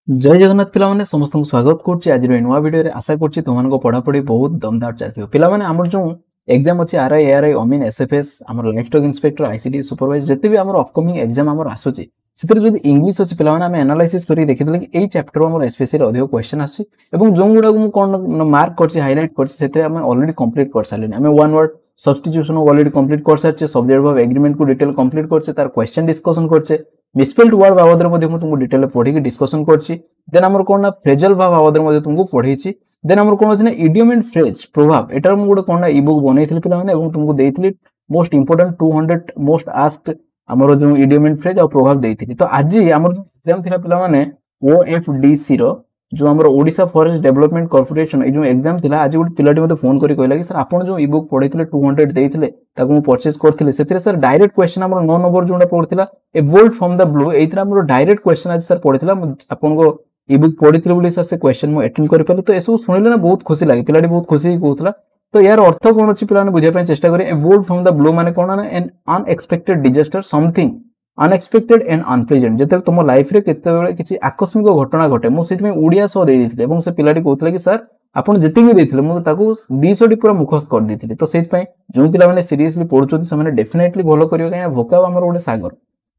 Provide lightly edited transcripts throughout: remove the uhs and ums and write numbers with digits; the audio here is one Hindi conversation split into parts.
जय जगन्नाथ पिलाने समस्त स्वागत करुच्ची आज नुआ वीडियो रे आशा करुच्ची तुम पढ़ापढ़ी बहुत दमदार चलती पिलाने आमर जो एग्जाम अच्छी आरआई एआरआई अमीन एसएफएस आमर life stock inspector ICD supervisor जिते भी आमर अपकमिंग एग्जाम आमर आसुची से इंग्लिश अच्छी पिलाने आम एनालाइसिस करके देखिले कि एई चैप्टर आमर स्पेशली अधिक क्वेश्चन आसी एवं जो गुडा मु कोन मार्क करछि हाइलाइट करछि सेते आम ऑलरेडी कंप्लीट कर सारले आम one word substitution already complete कर सारछे सब्जेक्ट वर्ब एग्रीमेंट को डिटेल कंप्लीट करछे तार क्वेश्चन डिस्कशन करछे मिसस्पेल्ड वर्ड बाबद मध्ये मु तुमको डिटेल पढी के डिस्कशन करछि देन हमर कोन ना फ्रेजल भाव बाबद मध्ये तुमको पढैछि देन हमर कोन अछि ना इडियम एंड फ्रेज प्रभाव एटार मु गोटे कोन ना ई-बुक बनैथिल पिला माने एवं तुमको देइथिली मोस्ट इंपोर्टेंट 200 मोस्ट आस्क्ड हमर जो इडियम एंड फ्रेज और प्रभाव देइथिली तो आज हमर एग्जाम थिला पिला माने ओएफडीसी रो जो हमर ओडिसा फॉरेस्ट डेवलपमेंट कॉर्पोरेशन ए जो एग्जाम थिला आज गोटे पिलाटी मते फोन करी कहला कि सर आपण जो ई-बुक पढैथिले 200 देइथिले ताको मु परचेज करथिले सेथिरे सर डायरेक्ट क्वेश्चन हमर 9 नंबर जोडा पढथिला ए वोल्ट फ्रॉम द ब्लू एइतरा हमर डायरेक्ट क्वेश्चन आज सर पढथिला आपण को ई-बुक पढिथिले बोली सर से क्वेश्चन मु अटेंड करि पाले तो एसो सुनिले ना बहुत खुशी लागे पिलाटी बहुत खुशी कहउतला तो यार अर्थ कोन अछि पिला ने बुझे पय चेष्टा करी ए वोल्ट फ्रॉम द ब्लू माने कोन ना N unexpected disaster something unexpected and unpleasant जेते तुम लाइफ रे केते बेले किछि आकस्मिक घटना घटे मु सेति में उडिया सो दे दिथिले एवं से पिलाटी कहउतला कि सर आपण जेति भी देथिले मु ताको 200 टी पूरा मुखस्त कर दिथिले तो सेति पय जो पिला माने सीरियसली पढुचोती से माने डेफिनेटली भलो करियो काया भोकाब हमर ओडे सागर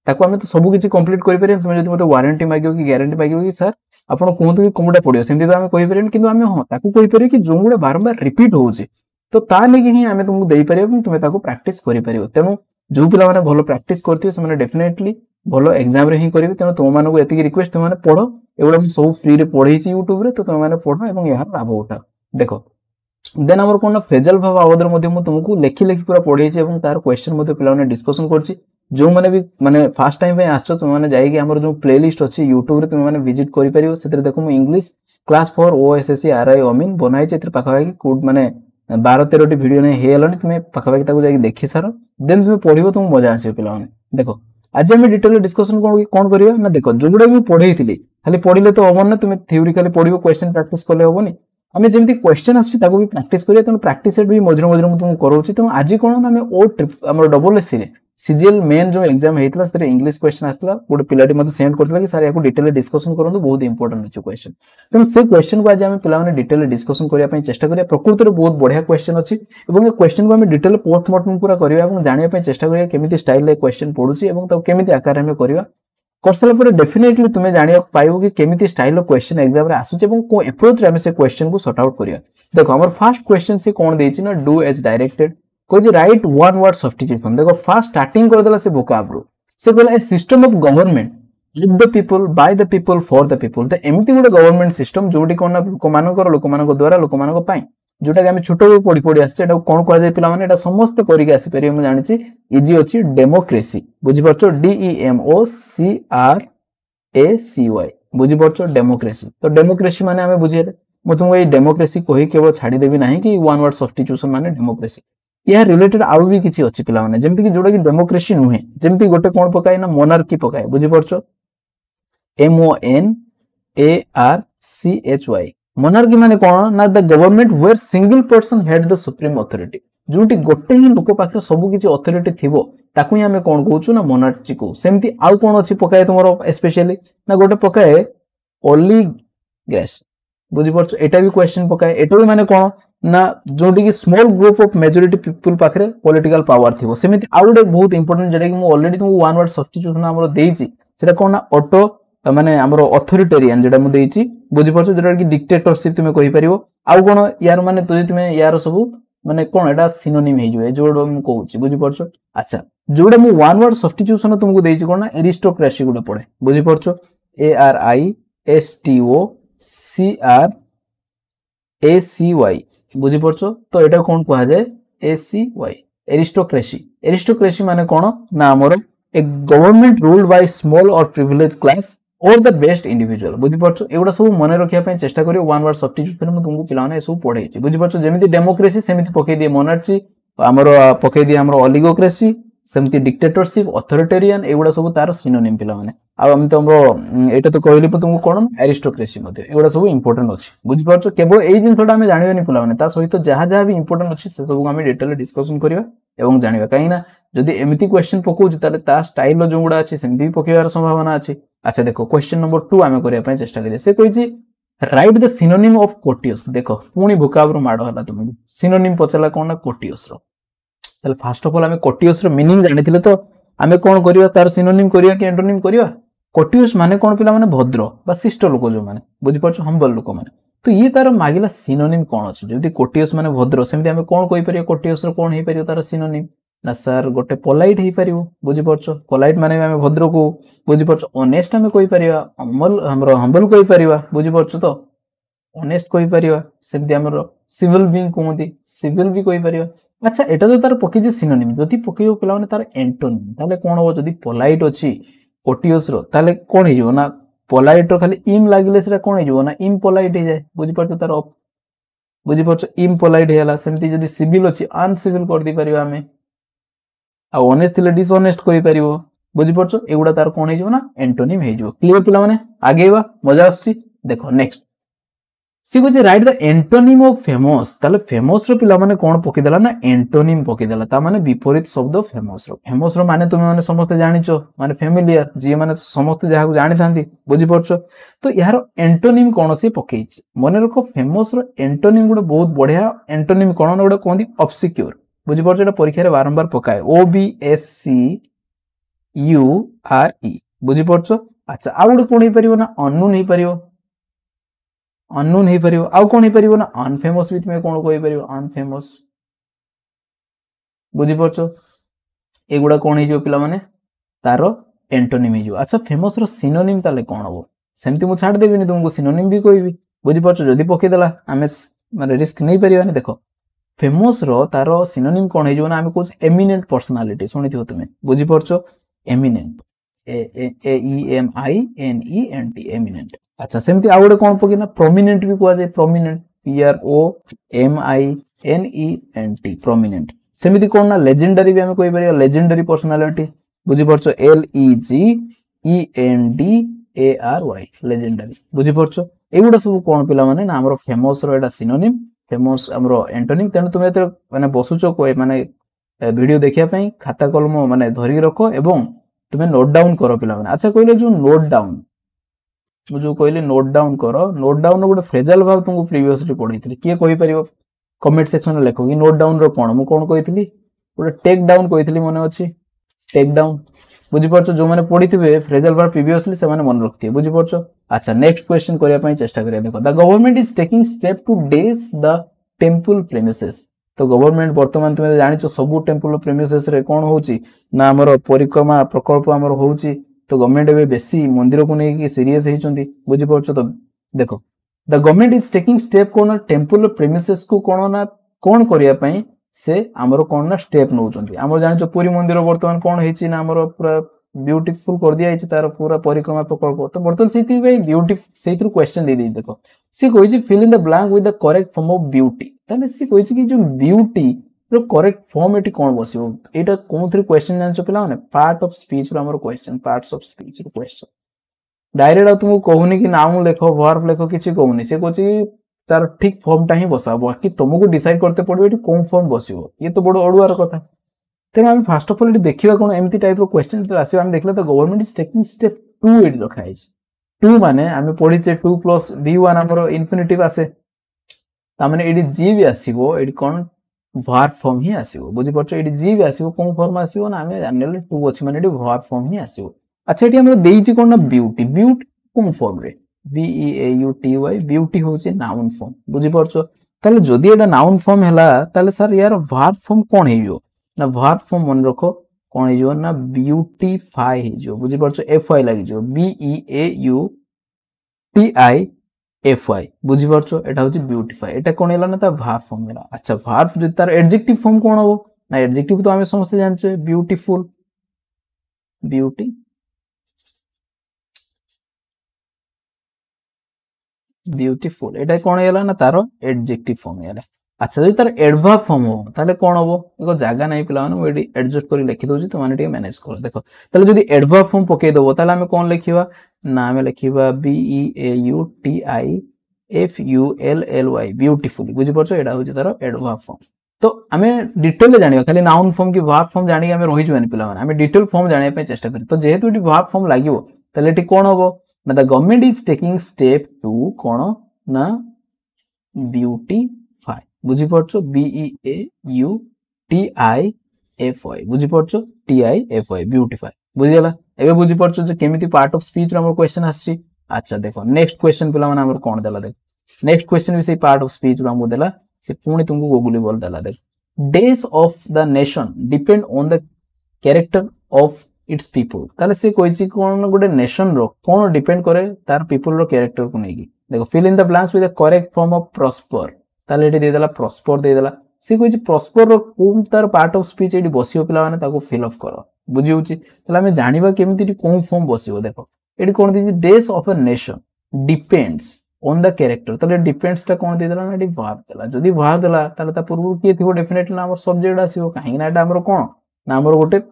ताको हमें तो सब किछि कंप्लीट करि परियन तुम जदि मते वारंटी मागियो कि गारंटी मागियो कि सर आपण कोहतु कि कोमडा पडियो सेति तो हमें कहि परियन किंतु हमें हां ताको कहि परियो कि जो गुडा बारंबार रिपीट होउची तो ता लेकि ही हमें तुमको देई परियो तुमे ताको प्रैक्टिस करि परियो तेनु जो पिला माने भलो प्रैक्टिस करथियो से माने डेफिनेटली भलो एग्जाम रे ही करिवे तेनु तुम मानको एतिकी रिक्वेस्ट तुम माने पढो एवडा हम सब फ्री रे पढैछि YouTube रे तो तुम माने पढो एवं यार लाभ उठा देखो देन हमर कोन फ्रेजल भाव आवदर मध्ये मु तुमको लेखि लेखि पूरा पढैछि एवं तार क्वेश्चन मध्ये पिला माने डिस्कशन करछि जो माने भी माने फर्स्ट टाइम पे आछो तुम माने जाई कि हमर जो प्लेलिस्ट अछि YouTube रे तुम माने विजिट करि परियो सेतरे देखो मु इंग्लिश क्लास 4 ओएसएससी आरआई अमीन बनाइछि एतरे पाखा कि कोड माने 12-13 टी वीडियो नै हेलनी तुम पाखा पाखि ताको जाई देखि सारो देन तुम पढिबो तुम मजा आसी पिला माने देखो आज हम डिटेल डिस्कशन कोन करियो ना देखो जो गुडा भी पढैथिली खाली पढिले तो होबन ना तुम थ्योरिकली पढिबो क्वेश्चन प्रैक्टिस करले होबनी हमें जेमति क्वेश्चन आछि ताको भी प्रैक्टिस करिया त प्रैक्टिस सेट भी मजर मजर मु तुम करौछि त आज कोन ना हमें ओ ट्रिप हमर डबल एससी रे सीजीएल मेन जो एग्जाम हेतला से इंग्लिश क्वेश्चन आस्तला गोटे पिलाटी मते सेंड करथला कि सर याको डिटेल डिस्कशन करंतु बहुत इंपोर्टेंट अछि क्वेश्चन त से क्वेश्चन को आज हम पिला माने डिटेल डिस्कशन करिया पय चेष्टा करिया प्रकृति रे बहुत बढ़िया क्वेश्चन अछि एवं ए क्वेश्चन को हम डिटेल पोस्टमार्टम पूरा करिया एवं जानिया पय चेष्टा करिया केमिति स्टाइल ले क्वेश्चन पढुछि एवं त केमिति आकार में करिया करसला पर डेफिनेटली तुमे जानिया पाइबो कि केमिति स्टाइल लो क्वेश्चन एग्जाम रे आसुछि एवं को अप्रोच रे हम से क्वेश्चन को सॉर्ट आउट करिया देखो हमर फर्स्ट क्वेश्चन से कोन देछि ना डू एज डायरेक्टेड कोइ राइट वन वर्ड सब्स्टिट्यूशन देखो फर्स्ट स्टार्टिंग कर देला से वोकैब रो से कहला a system of government with the people by the people for the people तो एमिति गुड गवर्नमेंट सिस्टम जोटी कोन लोक मानक द्वारा लोक मानक पई जोटा कि हम छोटो पढी पढी आछे एटा कोन कहला जाय पिला माने एटा समस्त करि के आसी पेरि हम जानि छी इजी अछि डेमोक्रेसी बुझि परछो DEMOCRACY बुझि परछो डेमोक्रेसी तो डेमोक्रेसी माने हमें बुझिले मु तुमको ए डेमोक्रेसी कहि केवल छाडी देबी नाही कि वन वर्ड सब्स्टिट्यूशन माने डेमोक्रेसी या रिलेटेड आउ भी किछि अछि पिला माने जेमति कि जोडा कि डेमोक्रेसी नुहे जेमति गोटे कोन पकाय ना मोनार्की पकाय बुझि परछो MONARCHY मोनार्की माने कोन ना the government where single person head the supreme authority जोटी गोटे ही लोक पाखे सब किछि अथॉरिटी थिबो ताकू ही हमें कोन कहउछु ना मोनार्ची को सेमति आउ कोन अछि पकाय तुमरो स्पेशली ना गोटे पकाय ओलिगार्ची बुझि परछो एटा भी क्वेश्चन पकाय एटा भी माने कोन ना जोटी की small group of majority people पाखरे पॉलिटिकल पावर थिबो सेमिति आउडे बहुत इंपोर्टेंट जेटा कि मु ऑलरेडी तुमको वन वर्ड सब्स्टिट्यूशन हमरो देइछि सेटा कोन ना ऑटो माने हमरो अथॉरिटेरियन जेटा मु देइछि बुझि परछो जेटा कि डिक्टेटरशिप तुमे कहि परिबो आउ कोन यार माने तुमे यार सब माने कोन एटा सिनोनिम हे जवे जोडो मु कहउछि बुझि परछो अच्छा जोडा मु वन वर्ड सब्स्टिट्यूशन तुमको देइछि कोन ना एरिस्टोक्रेसी गुडा पडे बुझि परछो ARISTOCRACY बुझि परछो तो एटा कोन कहा जाय ACY एरिस्टोक्रेसी माने कोन ना हमर ए गवर्नमेंट रूल्ड बाय स्मॉल और प्रिविलेज क्लास और द बेस्ट इंडिविजुअल बुझि परछो एगुडा सब मने रखिया पय चेष्टा करियो वन वर्ड सब्स्टिट्यूशन में तुमको पिलाने सब पढै छी बुझि परछो जेमिति डेमोक्रेसी सेमिति पकै दिए मोनार्ची हमर पकै दिए हमर ओलिगोक्रेसी सेमति डिक्टेटरशिप अथॉरिटेरियन एगुडा सब तार सिनोनिम पिला माने आ हम तो हमरो एटा तो कहली तुमको कोन एरिस्टोक्रेसी मध्ये एगुडा सब इंपोर्टेंट अछि बुझि परछो केवल एई जिनसटा हमें जानिबानी पिला माने ता सहित जहा जहा भी इंपोर्टेंट अछि से सब हमें डिटेल डिस्कशन करिवा एवं जानिबा काई ना जदि एमिति क्वेश्चन पकोउ ताले ता स्टाइल जो गुडा अछि सेमति पकेवार संभावना अछि अच्छा देखो क्वेश्चन नंबर 2 आमे करिया पय चेष्टा करिया से कहिछि राइट द सिनोनिम ऑफ कोटियस देखो पुणी भोकाब रो माडो हला तुम सिनोनिम पचला कोन ना कोटियस रो ताले फर्स्ट ऑफ ऑल आमे कोटियस रो मीनिंग जानिथिले तो आमे कोन करिया तार सिनोनिम करिया कि एंटोनिम करिया कोटियस माने कोन पिला माने भद्र बा शिष्ट लोक जो माने बुझि परछो हम्बल लोक माने तो ये तार मागिला सिनोनिम कोन अछि जदी कोटियस माने भद्र सेमति आमे कोन कहि परिया कोटियस रो कोन हे परियो तार सिनोनिम ना सर गोटे पोलाइट हे परियो बुझि परछो पोलाइट माने आमे भद्र को बुझि परछो ऑनेस्ट आमे कहि परिया अमल हमरो हम्बल कहि परिया बुझि परछो तो ऑनेस्ट कहि परिया सेमति हमरो सिविल बीइंग कोमति सिविल भी कहि परिया अच्छा एटा तो तार पके जे सिनोनिम जदी पकेयो पिला माने तार एंटोनिम ताले कोन हो जदी पोलाइट अछि कोटियस रो ताले कोन हे जो ना पोलाइट रो खाली इम लागिले सेटा कोन हे जो ना इम पोलाइट हे जाय बुझि परछो तार बुझि परछो इम पोलाइट हेला सेमति जदी सिविल अछि अनसिविल कर दी परियो आमे आ ऑनेस्ट थिले डिसऑनेस्ट करि परियो बुझि परछो एगुडा तार कोन हे जो ना एंटोनिम हे जो क्लियर पिला माने आगेवा मजा आछि देखो नेक्स्ट सी को जे write the antonym of famous ताले फेमस रो पिला माने कोन पकि देला ना एंटोनिम पकि देला ता माने विपरीत शब्द फेमस रो माने तुमे माने समस्त जानिचो माने फेमिलियर जे माने समस्त जहा को जानि थांती बुझि परछो तो यार एंटोनिम कोन से पकेछि मने रखो फेमस रो एंटोनिम गुडे बहुत बढ़िया एंटोनिम कोन गुडे कोंदी ऑब्सक्यूर बुझि परछो एटा परीक्षा रे बारंबार पकाए O B S C U R E बुझि परछो अच्छा आ गुडे कोन हे परियो ना अननोन हे परियो अननोन हे परियो आउ कोन हे परियो ना अनफेमस विथ में कोन कोइ परियो अनफेमस बुझि परछो एगुडा कोन हे जो पिला माने तारो एंटोनिम हे जो अच्छा फेमस रो सिनोनिम ताले कोन हो सेमति मु छाड देबिनी तुमको सिनोनिम भी कहबी बुझि परछो जदी पके देला आमे माने रिस्क नै परियानी देखो फेमस रो तारो सिनोनिम कोन हे जो ना आमे कोच एमिनेंट पर्सनालिटी सुनिथियो तुमे बुझि परछो eminent E E M I N E N T eminent अच्छा सेमति आ गोटे कोन पके ना प्रोमिनेंट भी कुआ जाय prominent P R O M I N E N T prominent सेमति कोन ना लेजेंडरी भी हमें कोइ परिया लेजेंडरी पर्सनालिटी बुझि परछो L E G E N D A R Y legendary बुझि परछो एगुडा सब कोन पिला माने ना हमरो फेमस रो एटा सिनोनिम फेमस हमरो एंटोनिम तेन तुमे एते माने बसुचो कोइ माने वीडियो देखिया पई खाता कलम माने धरि रखो एवं तुमे नोट डाउन करो पिला माने अच्छा कहले जो नोट डाउन मु जो कहले नोट डाउन करो नोट डाउन गोटे फ्रेजल भाव तुमको प्रीवियसली पढैथिली किए कहि परियो कमेंट सेक्शन में लेखो कि नोट डाउन रो कोन मु कोन कहिथिली गोटे टेक डाउन कहिथिली मने अछि टेक डाउन बुझि परछो जो माने पढिथिबे फ्रेजल भाव प्रीवियसली से माने मन रखथिबे बुझि परछो अच्छा नेक्स्ट क्वेश्चन करिया पई चेष्टा करिया देखो the government is taking step to dress the temple premises तो गवर्नमेंट वर्तमान तुमे जानिचो सब टेंपल प्रेमिसेस रे कोन होउची ना हमर परिक्रमा प्रकल्प हमर होउची तो गवर्नमेंट बे बेसी मंदिर को नहीं कि सीरियस हेचंती बुझि परछो तो देखो the government is taking step cone temple premises को कोन ना कोन करिया पई से हमर कोन ना स्टेप नउचंती हमर जानिचो पुरी मंदिर वर्तमान कोन हेची ना हमर पूरा ब्यूटीफुल कर दिया हेची तार पूरा परिक्रमा प्रकल्प तो वर्तमान सेति बे ब्यूटीफुल सेति क्वेश्चन दे दी देखो सी कहिची fill in the blank with the correct form of beauty ताने सी कहिची कि जो ब्यूटी रो करेक्ट फॉर्म एटी कोन बसिबो एटा कोन थ्री क्वेश्चन जानचो पिला माने पार्ट ऑफ स्पीच रो हमर क्वेश्चन पार्ट्स ऑफ स्पीच रो क्वेश्चन डायरेक्ट तुमको कहूनी कि नाम लेखो वर्ब लेखो किछि कहूनी से कोची तार ठीक फॉर्म टा ही बसाबो कि तुमको डिसाइड करते पड़बो एटी कोन फॉर्म बसिबो ये तो बड़ अडुआर कथा तेन हम फर्स्ट ऑफ ऑल एटी देखिबा कोन एम्ति टाइप रो क्वेश्चन तो आसी हम देखले तो government is taking step 2 eighty रखा है 2 माने हम पढिचे 2 प्लस v1 हमरो इन्फिनिटिव आसे ता माने एटी जी भी आसीबो एटी कोन वर्ब फॉर्म ही आसीबो बुझि परछो एटी जी भी आसीबो कोन फॉर्म आसीबो ना हमें जानले 2 अछि माने एटी वर्ब फॉर्म ही आसीबो अच्छा एटी हमरो देइछि कोन ना ब्यूटी ब्यूटी कोन फॉर्म रे B E A U T Y beauty होछि नाउन फॉर्म बुझि परछो ताले जदी एटा नाउन फॉर्म हैला ताले सर यार वर्ब फॉर्म कोन हेइयो ना वर्ब फॉर्म मन रखो कोन हेइयो ना ब्यूटीफाई हेइयो बुझि परछो एफ आई लागि जो B E A U T I F I बुझि परछो एटा होछि ब्यूटीफाई एटा कोन हैला ना ता वर्ब फॉर्म हैला अच्छा वर्ब जदी तार एडजेक्टिव फॉर्म कोन हो ना एडजेक्टिव तो हमें समझते जानछे ब्यूटीफुल ब्यूटी ब्यूटीफुल एटा कोन हैला ना तारो एडजेक्टिव फॉर्म हैला अच्छा जदी तार एडवर्ब फॉर्म हो ताले कोन होबो देखो जागा नै पिला माने एडी एडजस्ट करी लिखि दोजी तो माने टे मैनेज करो देखो ताले जदी एडवर्ब फॉर्म पके देबो ताले हमें कोन लिखिबा ना हमें लिखिबा B E A U T I F U L L Y beautifully बुझि परछो एडा होजी तारो एडवर्ब फॉर्म तो हमें डिटेल जानिबा खाली नाउन फॉर्म की वर्ब फॉर्म जानि हमें रहि जवानी पिला माने हमें डिटेल फॉर्म जानिया पे चेष्टा करी तो जेहेतु एडी वर्ब फॉर्म लागिवो ताले एटी कोन हबो ना the government is taking step to कोन ना ब्यूटीफाई बुझी पड़छो BEAUTIFI बुझी पड़छो TIFI ब्यूटीफाई बुझी गला एबे बुझी पड़छो जे केमिति पार्ट ऑफ स्पीच रो हमर क्वेश्चन आछि अच्छा देखो नेक्स्ट क्वेश्चन पिला माने हमर कोन देला देखो नेक्स्ट क्वेश्चन भी से पार्ट ऑफ स्पीच रो हमको देला से पुणी तुमको गूगल बोल देला देखो days of the nation depend on the character of its people ताले से कोइची कोन गोटे नेशन रो कोन डिपेंड करे तार पीपल रो कैरेक्टर को नेकी देखो fill in the blanks with the correct form of prosper ताले एटी दे देला प्रॉस्पर दे देला से कोइची प्रॉस्पर रो कोन तार पार्ट ऑफ स्पीच एटी बसियो पिला माने ताको फिल अप करो बुझी होची ताले हमें जानिबा केमिति एटी कोन फॉर्म बसियो देखो एटी कोन दी days of a nation depends on the character ताले डिपेंड्स ता कोन दे देला ना एटी वर्ब देला जदी वर्ब देला ताले ता पूर्व के थिबो डेफिनेटली ना हमर सब्जेक्ट आसीबो काहे ना एटा हमर कोन ना हमर गोटे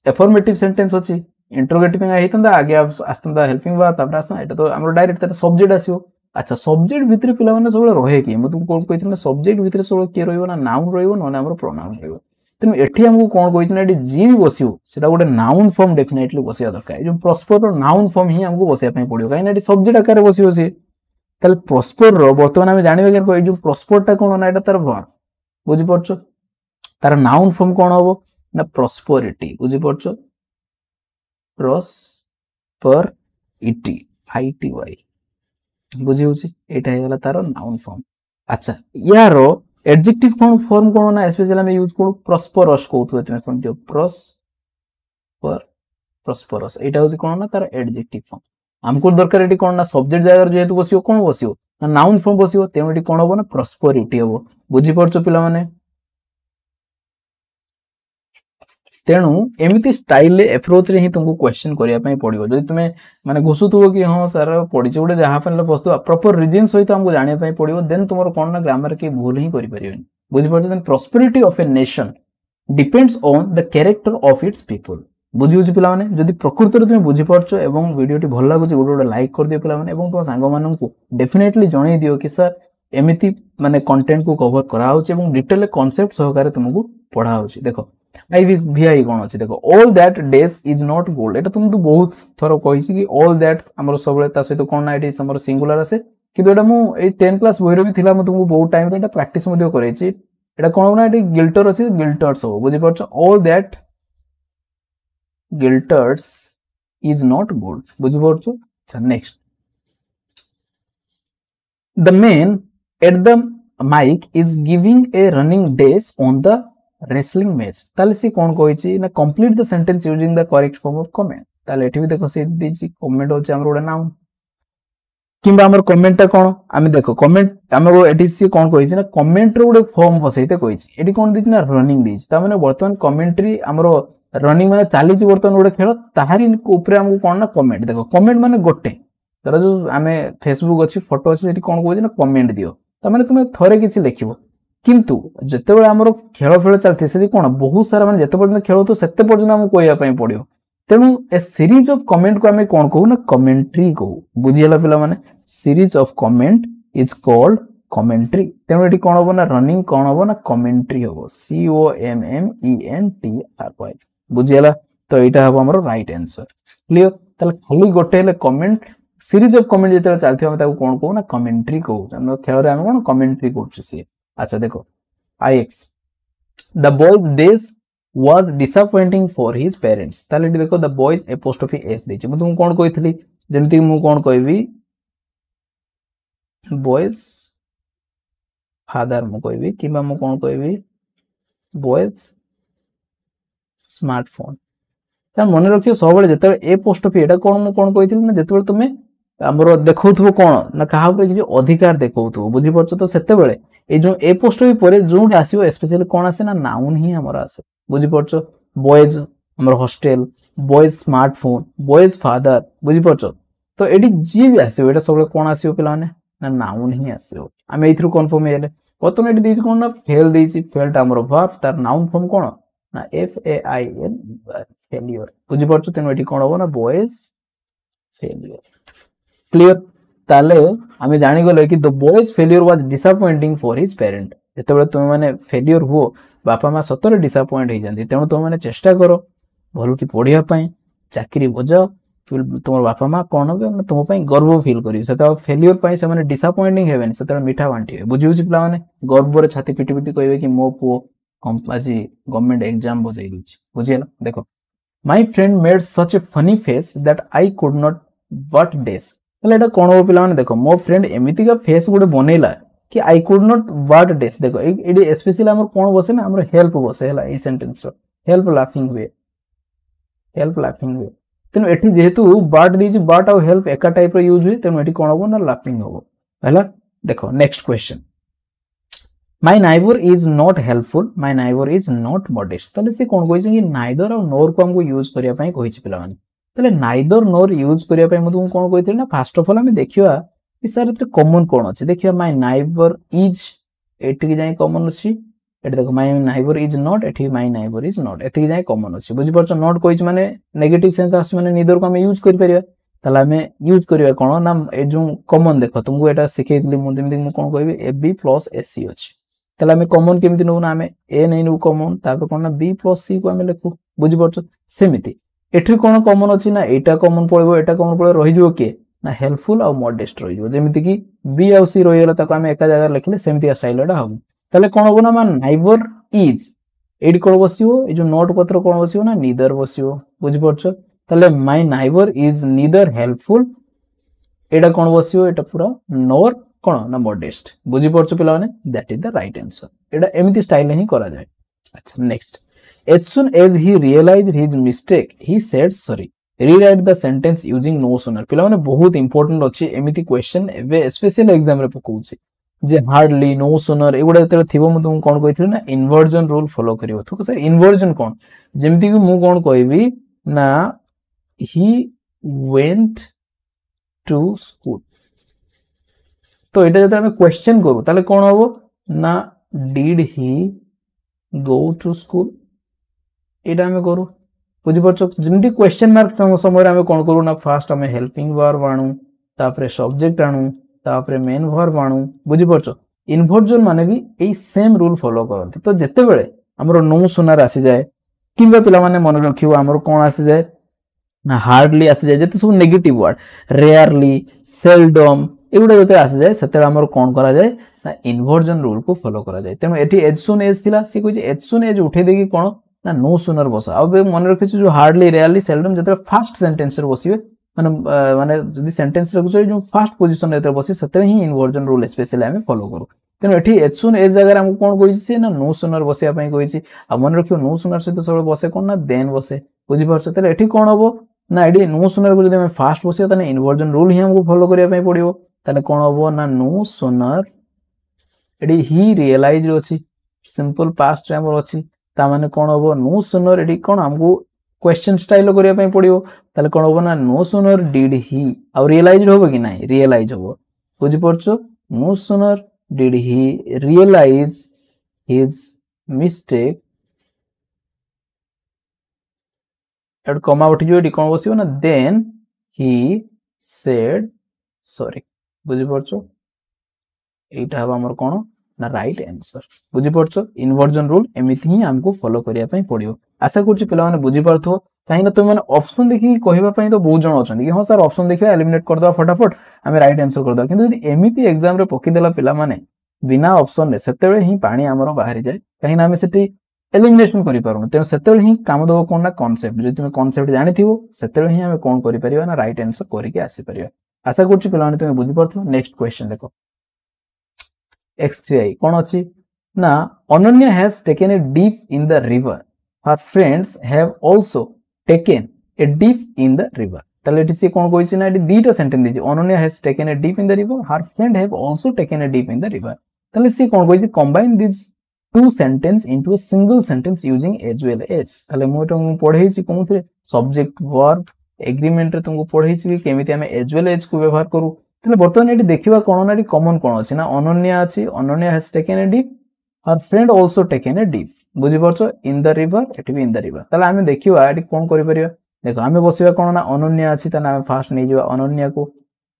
एफर्मेटिव सेंटेंस अछि इंटरोगेटिव में आइतंदा आगे आस्तंदा हेल्पिंग वर्ब तापर आस्तंदा एटा तो हमर डायरेक्ट तार सब्जेक्ट आसीबो अच्छा सब्जेक्ट भितर पिला माने सबले रहे कि म तुम कोन कहिथिन सब्जेक्ट भितर सबले के रहइबो ना नाउन रहइबो न हमर प्रोनाउन रहइबो तेनु एठी हमको कोन कहिथिन एठी जी भी बसियो सेटा गोटे नाउन फॉर्म डेफिनेटली बसिया दरकार जो प्रॉस्पर रो नाउन फॉर्म ही हमको बसिया पई पड़ियो काहे ना एठी सब्जेक्ट आकार बसियो से ताले प्रॉस्पर रो वर्तमान हम जानिबा के कोइ जो प्रॉस्पर टा कोन ना एटा तार वर्ब बुझि पड़छो तार नाउन फॉर्म कोन होबो ना प्रॉस्पेरिटी बुझि पड़छो प्रॉस्पेरिटी ITY बुझी होची एटा हेला तार नाउन फॉर्म अच्छा यारो एडजेक्टिव कोन फॉर्म कोन ना स्पेशली हम यूज करू प्रॉस्परस कहथु तुम सुन दियो प्रॉस्परस एटा होची कोन ना तार एडजेक्टिव फॉर्म हमको दरकार एटी कोन ना सब्जेक्ट जागर जेतु बसियो कोन बसियो ना नाउन फॉर्म बसियो तेम एटी कोन होबो ना प्रॉस्पेरिटी होबो बुझी पड़छो पिला माने तेणु एमिति स्टाइल रे अप्रोच रे ही तुमको क्वेश्चन करिया पई पड़ियो जदि तुमे माने घुसुथुबो कि हां सर पड़ी जोडे जहा पनले पस्तु प्रॉपर रीजन सहित हमको जानिया पई पड़ियो देन तुमरो कोन ना ग्रामर के भूल ही करि परियोनी बुझि पड़छ then prosperity of a nation depends on the character of its people बुझि होछि पिला माने जदि प्रकृति रे तुमे बुझि पड़छ एवं वीडियोटी भल लागुछि गोडे लाइक कर दियो पिला माने एवं तुम सांग मानन को डेफिनेटली जणै दियो कि सर एमिति माने कंटेंट को कवर करा होछि एवं डिटेल कांसेप्ट सहकारे तुमको पढा होछि देखो VI कोन अछि देखो all that days is not gold एटा तुम तो बहुत थरो कहिछि कि ऑल दैट हमर सबले ता सहित कोन ना एटी हमर सिंगुलर आसे किंतु एटा मु ए 10 क्लास बहिरो भी थिला मु तुमको बहुत टाइम रे एटा प्रैक्टिस मध्ये करैछि एटा कोन ना एटी गिल्टर अछि गिल्टर्स हो बुझि पड़छ all that glitters is not gold बुझि पड़छ अच्छा next the man at the mic is giving a running days on the wrestling match ताले से कोन कहिछि ना complete the sentence using the correct form of comment ताले एठी भी देखो से दिछि कमेंट होछि हमर गोडा नाउन किबा हमर कमेंट ता कोन आमे देखो कमेंट हमर एठी से कोन कहिछि ना कमेंट रो गोडे फॉर्म बसैते कहिछि एठी कोन दिछि ना रनिंग दिछि ता माने वर्तमान कमेंट्री हमर रनिंग माने चालीछि वर्तमान गोडे खेल ताहारी ऊपर हमको कोन ना कमेंट देखो कमेंट माने गोटे तर जो आमे फेसबुक अछि फोटो अछि एठी कोन कहिछि ना कमेंट दियो ता माने तुमे थरे किछि लिखिबो किंतु जते बेला हमर खेल फेल चलथि से कोन बहुत सारा माने जते पर्यंत खेल तो सेते पर्यंत हम कोइया पई पड़ियो तेनु ए सीरीज ऑफ कमेंट को हमें कोन कहू ना कमेंट्री कहू बुझियला पिला माने series of comment is called commentary तेनु एटी कोन होबो ना रनिंग कोन होबो ना कमेंट्री होबो COMMENTRY बुझियला तो एटा हबो हमर राइट आंसर क्लियर तले खाली गोटेले कमेंट सीरीज ऑफ कमेंट जते चलथि हम ताको कोन कहू ना कमेंट्री कहू हम खेल रे हम कोन कमेंट्री कहू से अच्छा देखो IX the boy's days was disappointing for his parents ताले देखो the boys apostrophe s देछि म तुम कोन कहितली जेमति मु कोन कहबी boys father मु कहबी किबा मु कोन कहबी boys स्मार्टफोन त मन रखियो सबले जते apostrophe एटा कोन मु कोन कहितली ना जते तुमे हमरो देखौथबो कोन ना काहा ऊपर कि अधिकार देखौथबो बुझि पड़छ तो सेते बेले ए जो एपोस्ट्रोफी परे जोड आसीबो स्पेशली कोन आसे ना नाउन ही हमर आसे बुझि पड़छ बॉयज हमर hostel boys smartphone boys father बुझि पड़छ तो एडी जी भी आसीबो एटा सबले कोन आसीबो पिला माने ना नाउन ही आसीबो हम एथरु कन्फर्म हेले प्रथम एडी देछि कोन ना फेल देछि फेल ता हमर वर्ब तार नाउन फॉर्म कोन ना FAIL फेलियर बुझि पड़छ तेनो एडी कोन होबो ना बॉयज फेलियर क्लियर ताले हमें जानि गलो कि the boys failure was disappointing for his parent जते बेले तुम माने फेलियर हो बापा मा सतरे डिसअपॉइंट हे जंदी तेनु तुम माने चेष्टा करो भलो कि पढिया पई चाकरी बजाओ तुम बापा माँ कौन हो तुम गर्व फिल कर फेल्यूर से डिसअपॉइंटिंग हेबेनि से मिठा बांटे बुझे पे गर्व छाती पिटी पिटी कहे कि मो पुओ आज गवर्नमेंट एग्जाम बजाई दूसरी बुझीगला देख my friend made such a funny face that I could not what डेस एटा कौन हो पे देख मो फ्रेंड एमतीका फेस गोटे बनइला कि आई कुड नॉट व्हाट डेस देख ये स्पेशली कौन बसे ना हेल्प बसे है सेंटेंस हेल्प लाफिंग हुए तेणु एठी जेहेतु बाट दी बाट आउ हेल्प एका टाइप यूज हुए तेणु एठी कौन हम ना लाफिंग हम है देखो next question my neighbour is not helpful my neighbour is not modest ताले से कौन कहि कि नाइदर और नोर को हमको यूज करिया पई कहि पिला माने ताले नाइदर नोर यूज करिया पई मु कौन कहि ना फर्स्ट ऑफ ऑल हम देखिवा कि सर एते कॉमन कौन अछि देखिवा माय नाइबर इज एठी के जाय कॉमन अछि एठी देखो माय नाइबर इज नॉट एठी माय नाइबर इज नॉट एठी के जाय कॉमन अछि बुझि परछ नॉट कहि माने नेगेटिव सेंस आछि माने नीदर को हम यूज करि परिया ताले हमें यूज करिया कोन ना ए जो कॉमन देखो तुमको एटा सिखैतली मु जेमि मु कोन कहबी ए बी प्लस एसी अछि ताले हमें कॉमन केमिति नो ना हमें ए नै नु कॉमन तापर कोन ना बी प्लस सी को हमें लिखु बुझि परछ सेमिति एठी कोन कॉमन अछि ना एटा कॉमन पळिबो एटा कॉमन पळे रहि जो के ना हेल्पफुल और मॉडेस्ट रहि जो जेमिति कि बी और सी रहि गेला ताको हमें एका जगह लिखले सेमिति स्टाइल एटा हम ताले कोन हो ना मान नाइबर इज एडी कोन बसियो ए जो नोट पत्र कोन बसियो ना नीदर बसियो बुझि परछ ताले my neighbour is neither helpful एटा कोन बसियो एटा पूरा नोर कोन ना मॉडेस्ट बुझि परछ पिला माने that is the right answer एटा एमिति स्टाइल ही करा जाय अच्छा next as soon as he realized his mistake he said sorry rewrite the sentence using no sooner पिला माने बहुत इंपोर्टेंट अछि एमिति क्वेश्चन एबे स्पेशल एग्जाम रे पकोउछि जे हार्डली नो सूनर एगुडा जते थिबो मु तुम कोन कहिथिल ना इन्वर्जन रूल फॉलो करिवो तो सर इन्वर्जन कोन जेमति कि मु कोन कहबी ना ही वेंट टू स्कूल तो एटा जते हमें क्वेश्चन करू ताले कोन होबो ना did he go to school एटा हमें करू बुझि परछ जेमति क्वेश्चन मार्क समय हमें कोन करू ना फर्स्ट हमें हेल्पिंग वर्ब आनु तापरे सब्जेक्ट आनु तापरे मेन वर्ब आनु बुझि परछ इन्वर्जन माने भी एई सेम रूल फॉलो करंती तो जते बेले हमरो नो सुनार आसी जाय किबा पिला माने मन रखियो हमरो कोन आसी जाय ना हार्डली आसी जाय जते सब नेगेटिव वर्ड रेयरली सेल्डम एगुडा जते आसी जाय सते हमरो कोन करा जाय ना इन्वर्जन रूल को फॉलो करा जाय तेनो एठी एज सुन एज थिला सी कहि एज सुन एज उठे देकी कोन ना नो सुनर बसा अब मन रखिछ जो हार्डली रेयरली सेल्डम जते फर्स्ट सेंटेंस रे बसिबे माने माने जदी सेंटेंस रखुछ जो फर्स्ट पोजीशन रे बसी सते ही इन्वर्जन रूल स्पेशली हम फॉलो करू तेनो एठी एज सुन एज जगह हम कोन कहि छी ना नो सुनर बसिया पई कहि छी आ मन रखियो नो सुनर सहित सब बसे कोन ना देन बसे बुझि परछ तले एठी कोन होबो ना एडी नो सुनर को जदी हम फर्स्ट बसिया तने इन्वर्जन रूल ही हमको फॉलो करिया पई पड़िबो तले कोन होबो ना नो सुनर एडी ही रियलाइज अछि सिंपल पास्ट रे हमर अछि ता माने कोन होबो नो सुनर एडी कोन हमको क्वेश्चन स्टाइल करिया पई पड़िबो ताले कोन होबो ना no sooner did he uh realise होबो कि नाही रियलाइज होबो बुझि परछो no sooner did he realise his mistake एड कमा उठी जो एडी कोन बसिबो ना देन ही सेड सॉरी बुझि परछो एटा हबा हमर कोन ना राइट आंसर बुझि परछो इन्वर्जन रूल एमिति ही हमको फॉलो करिया पई पड़ियो आशा करछि पिला माने बुझि परथो काहे ना तुम माने ऑप्शन देखि कहिबा पई तो बहुत जण अछन कि हां सर ऑप्शन देखिया एलिमिनेट कर दो फटाफट हमें राइट आंसर कर दो किंतु यदि एमिति एग्जाम रे पकि देला पिला माने बिना ऑप्शन रे सेतेबे ही पानी हमरो बाहरी जाय काहे ना हमें सेठी एलिमिनेशन करि पारुन तेन सेतेबे ही काम दबो कोन ना कांसेप्ट जे तुम कांसेप्ट जानिथिबो सेतेबे ही हमें कोन करि परिबा ना राइट आंसर करि के आसी परिबा आशा करछि पिला माने तुम बुझि परथो नेक्स्ट क्वेश्चन देखो x3i कौन अच्छी ना Ananya has taken a dip in the river her friends have also taken a dip in the river ताले एटी से कौन कोइ छी ना एटी दीटा सेंटेंस देछि Ananya has taken a dip in the river her friend have also taken a dip in the river ताले से कौन कोइ छी combine these two sentence into a single sentence using as well as ताले मु तुमको पढै छी कोनथे सब्जेक्ट वर्ब एग्रीमेंट रे तुमको पढै छी कि केमिति हमें as well as को व्यवहार करू तले बर्तमान एटी देखिबा कोन ना एटी कॉमन कोन अछि ना अनन्या अछि Ananya has taken a dip her friend also taken a dip बुझि परछो इन द रिवर एटी भी इन द रिवर तले हमें देखिबा एटी कोन करि परिबा देखो हमें बसिबा कोन ना अनन्या अछि तने हमें फास्ट नै जिबा अनन्या को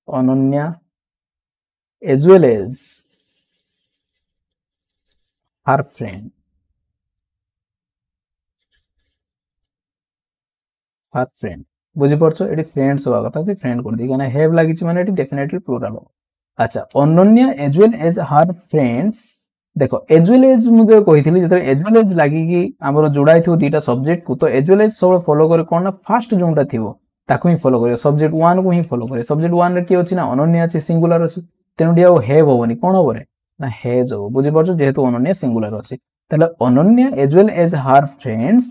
Ananya as well as her friend बुझी परछो एटी फ्रेंड्स होवा कथा से फ्रेंड कर दी काना हैव लागिछि माने एटी डेफिनेटली प्लुराल हो। अच्छा Ananya as well as her friends देखो एज वेल एज मुझे कहिथिली जतरे एज वेल एज लागि कि हमरो जोड़ाई थियो दीटा सब्जेक्ट को तो एज वेल एज सब फॉलो करे कोन ना फर्स्ट जोंटा थिवो ताकू ही फॉलो करे सब्जेक्ट 1 को ही फॉलो करे सब्जेक्ट 1 रे की अछि ना अनन्या अछि सिंगुलर अछि तेनुडी आ हैव होबनी कोन होबरे ना हैज हो बुझी परछो जेहेतु अनन्या सिंगुलर अछि तले Ananya as well as her friends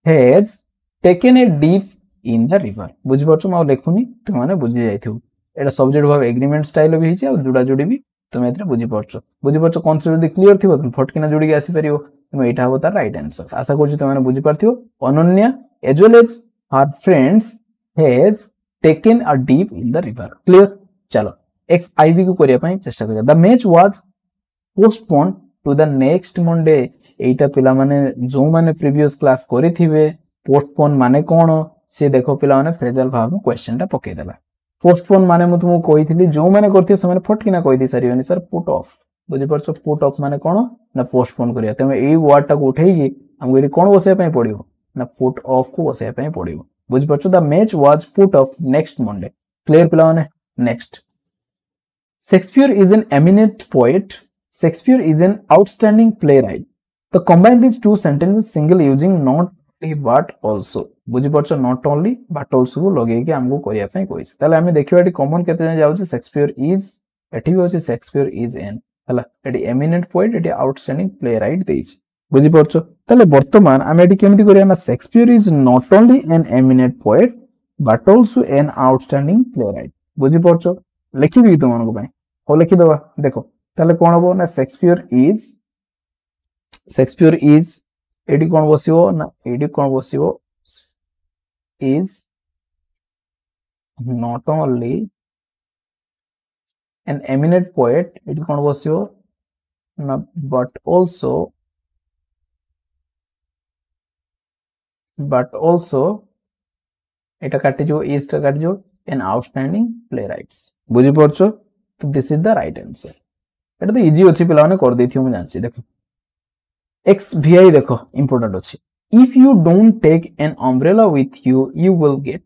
has taken a dip in the river बुझी परछो म लेखुनी तुम माने बुझी जाइथिउ एटा सब्जेक्ट भाव एग्रीमेंट स्टाइल भी हिची आ जुड़ा जुड़ी भी तुम एतरे बुझी परछो कॉन्सेप्ट यदि क्लियर थिबो तुम फटकिना जोड़ी के आसी परियो तुम एटा हो तार राइट आंसर आशा करछि तुम माने बुझी परथियो Ananya as well as her friends has taken a dip in the river clear चलो एक्स आईवी को करिया पई चेष्टा करिया the match was postpone to the next Monday एटा पिला माने जो माने प्रीवियस क्लास करिथिबे पोस्टपोन माने कोन से देखो पिला माने फ्रेजल भाव में क्वेश्चन टा पके देला पोस्टपोन माने मु तुमको कहिथिली जो माने करथियो से माने फटकिना कहि दी सारियोनी सर पुट ऑफ बुझी परछो पुट ऑफ माने कोन ना पोस्टपोन करिया तमे एई वर्ड टा को उठेई हमको एरी कोन बसे पई पड़ियो ना पुट ऑफ को बसे पई पड़ियो बुझी परछो the match was put off next Monday clear पिला माने next Shakespeare is an eminent poet. Shakespeare is an outstanding playwright. तो combine these two sentences single using not only but also. बुझी परछो not only but also को लगे कि हमको करिया पई कोइछ ताले हम देखियो एटी कॉमन केते जाय जाउछ Shakespeare is एटी भी होछ Shakespeare is an हला eighty eminent poet eighty outstanding playwright देइछ बुझी परछो ताले वर्तमान हम एटी केमति करिया ना Shakespeare is not only an eminent poet but also an outstanding playwright बुझी परछो लिखि भी तुमन को पई हो लिखि दबा देखो ताले कोन हो ना शेक्सपियर इज एडी कोन बसियो ना एडी कोन बसियो is not only an eminent poet एडी कोन बसियो ना बट आल्सो एटा काटि जो इज टा काटि जो एन आउटस्टैंडिंग प्लेराइट्स बुझी परछो तो this is the right answer एटा तो इजी अछि पिला माने कर देथियो हम जानछि देखो एक्स वीआई देखो इंपोर्टेंट अछि if you don't take an umbrella with you you will get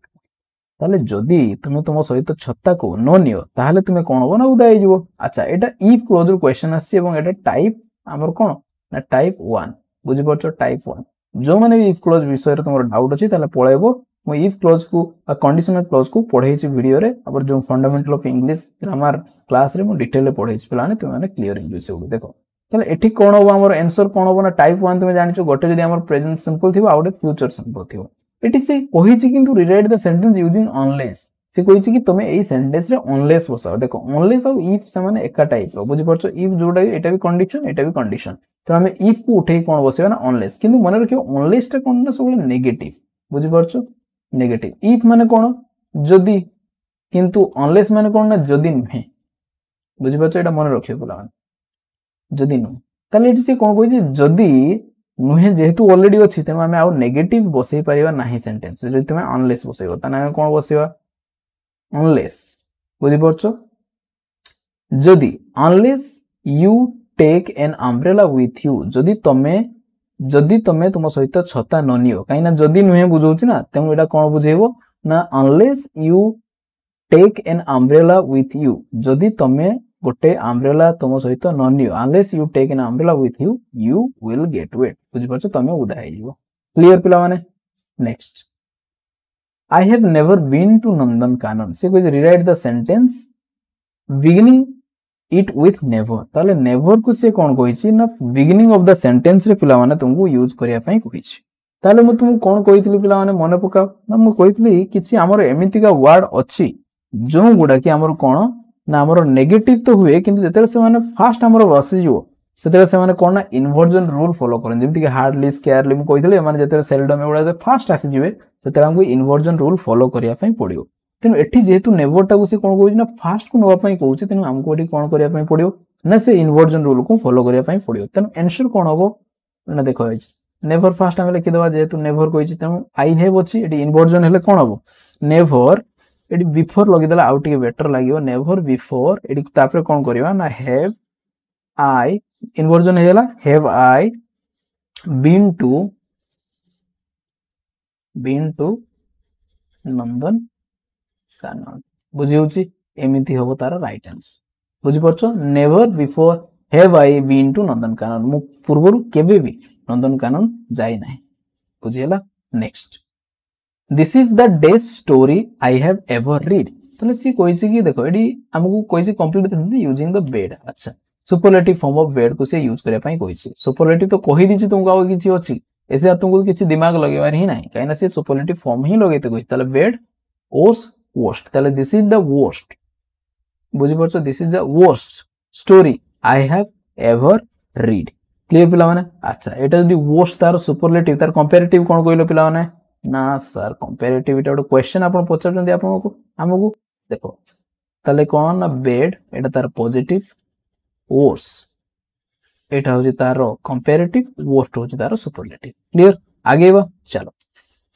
ताले जदी तुमे तुम सहित छत्ता को न नियो ताले तुमे कोन हो ना उदाय जिवो अच्छा एटा इफ क्लोज क्वेश्चन आछि एवं एटा टाइप हमर कोन ना टाइप 1 बुझी परछो टाइप 1 जो माने इफ क्लोज विषय रे तुमर डाउट अछि ताले पळेबो मु इफ क्लोज को कंडीशनल क्लोज को पढै छि वीडियो रे अब जो fundamental of English grammar class रे मु डिटेल रे पढै छि पिलाने तुम माने क्लियर इंग्लिश से देखो ताले एठी कोन हो हमर आंसर कोन हो ना टाइप 1 तुम जानि छु गोटे जदी हमर प्रेजेंट सिंपल थिबो आउट फ्यूचर सिंपल थिबो एठी से कहि छि किंतु rewrite the sentence using unless से कहि छि कि तुमे एई सेंटेंस रे अनलेस बसाओ देखो अनलेस और इफ से माने एका टाइप रो बुझि परछो इफ जोडा एटा भी कंडीशन तो हमें इफ को उठे कोन बसेबा ना अनलेस किंतु मने रखियो अनलेस टा कोन ना सब नेगेटिव बुझि परछो नेगेटिव इफ माने कोन जदी किंतु अनलेस माने कोन ना जदी नहे बुझि परछो एटा मन रखियो पुला जदी नु ताले एठी से कोन कहि जे जदी नुहे जेहेतु ऑलरेडी अछि तेमा हमें आ नेगेटिव बसै परिबा नाही सेंटेंस जदी तुमे अनलेस बसैबो त ना कोन बसैबा अनलेस बुझि परछो जदी unless you take an umbrella with you जदी तमे तुम सहित छता न नियो काई ना जदी नुहे बुझौछि ना तेमु एटा कोन बुझेबो ना unless you take an umbrella with you जदी तमे गोटे अम्ब्रेला तुम सहित न नियो unless you take an umbrella with you you will get wet बुझि परछो तमे उदा हे जिवो क्लियर पिला माने next I have never been to Nandankanan से कोइ rewrite the sentence beginning it with never ताले नेवर को से कोन कहि छि ना बिगिनिंग ऑफ द सेंटेंस रे पिला माने तुमको यूज करिया पई कहि छि ताले मु तुमको कोन कहितली पिला माने मने पका ना मु कहितली किछि हमर एमिति का वर्ड अछि जो गुडा कि हमर कोन ना हमर नेगेटिव तो हुए किंतु जेते से माने फास्ट हमर बसि जो सेते से माने कोन ना इन्वर्जन रूल फॉलो करन जेमिति कि हार्डली स्केयरली मु कहितली माने जेते सेल्डम एवडा फास्ट आसी जिवे सेते हमको इन्वर्जन रूल फॉलो करिया पई पड़ियो तेनु एठी जेहेतु नेवर टा को से कोन कहै ना फास्ट को नवा पई कहउछि तेनु हमको एठी कोन करिया पई पड़ियो ना से इन्वर्जन रूल को फॉलो करिया पई पड़ियो तेनु आंसर कोन होबो ना देखो है नेवर फास्ट हम लिखि देबा जेहेतु नेवर कहै छि तेनु आई हैव अछि एठी इन्वर्जन हेले कोन होबो नेवर एठी बिफोर लगे देला आउट के बेटर लागियो नेवर बिफोर एठी तापर कोन करिवा ना हैव आई इन्वर्जन हेला have I been to Nandan Kanan बुझी होची एमिति होबो तार राइट आंसर बुझी परछो never before have I been to Nandan Kanan मु पूर्वरु केबे भी नंदन कानन जाई नाही बुझी हला next this is the best story I have ever read तले सी कोइसी की देखो एडी हमकु कोइसी कंप्लीट यूजिंग द बेड अच्छा सुपरलेटिव फॉर्म ऑफ बेड को से यूज करे पई कोइसी सुपरलेटिव तो कहि दिछि तुमको आ किछि अछि एसे तुमको किछि दिमाग लगेबार ही नाही काइना से सुपरलेटिव फॉर्म ही लगेते कोइ तले बेड ओस worst तले दिस इज द worst बुझी परछो this is the worst story I have ever read clear पिला माने अच्छा एटा जदी worst तार सुपरलेटिव तार कंपैरेटिव कोन कइलो पिला माने ना सर कंपैरेटिव एटा क्वेश्चन आपण पचार जंदी आपनको हमकु देखो तले कोन ना बेड एटा तार पॉजिटिव वर्स एटा होची तार कंपैरेटिव वर्स्ट होची तार सुपरलेटिव क्लियर आगे बा चलो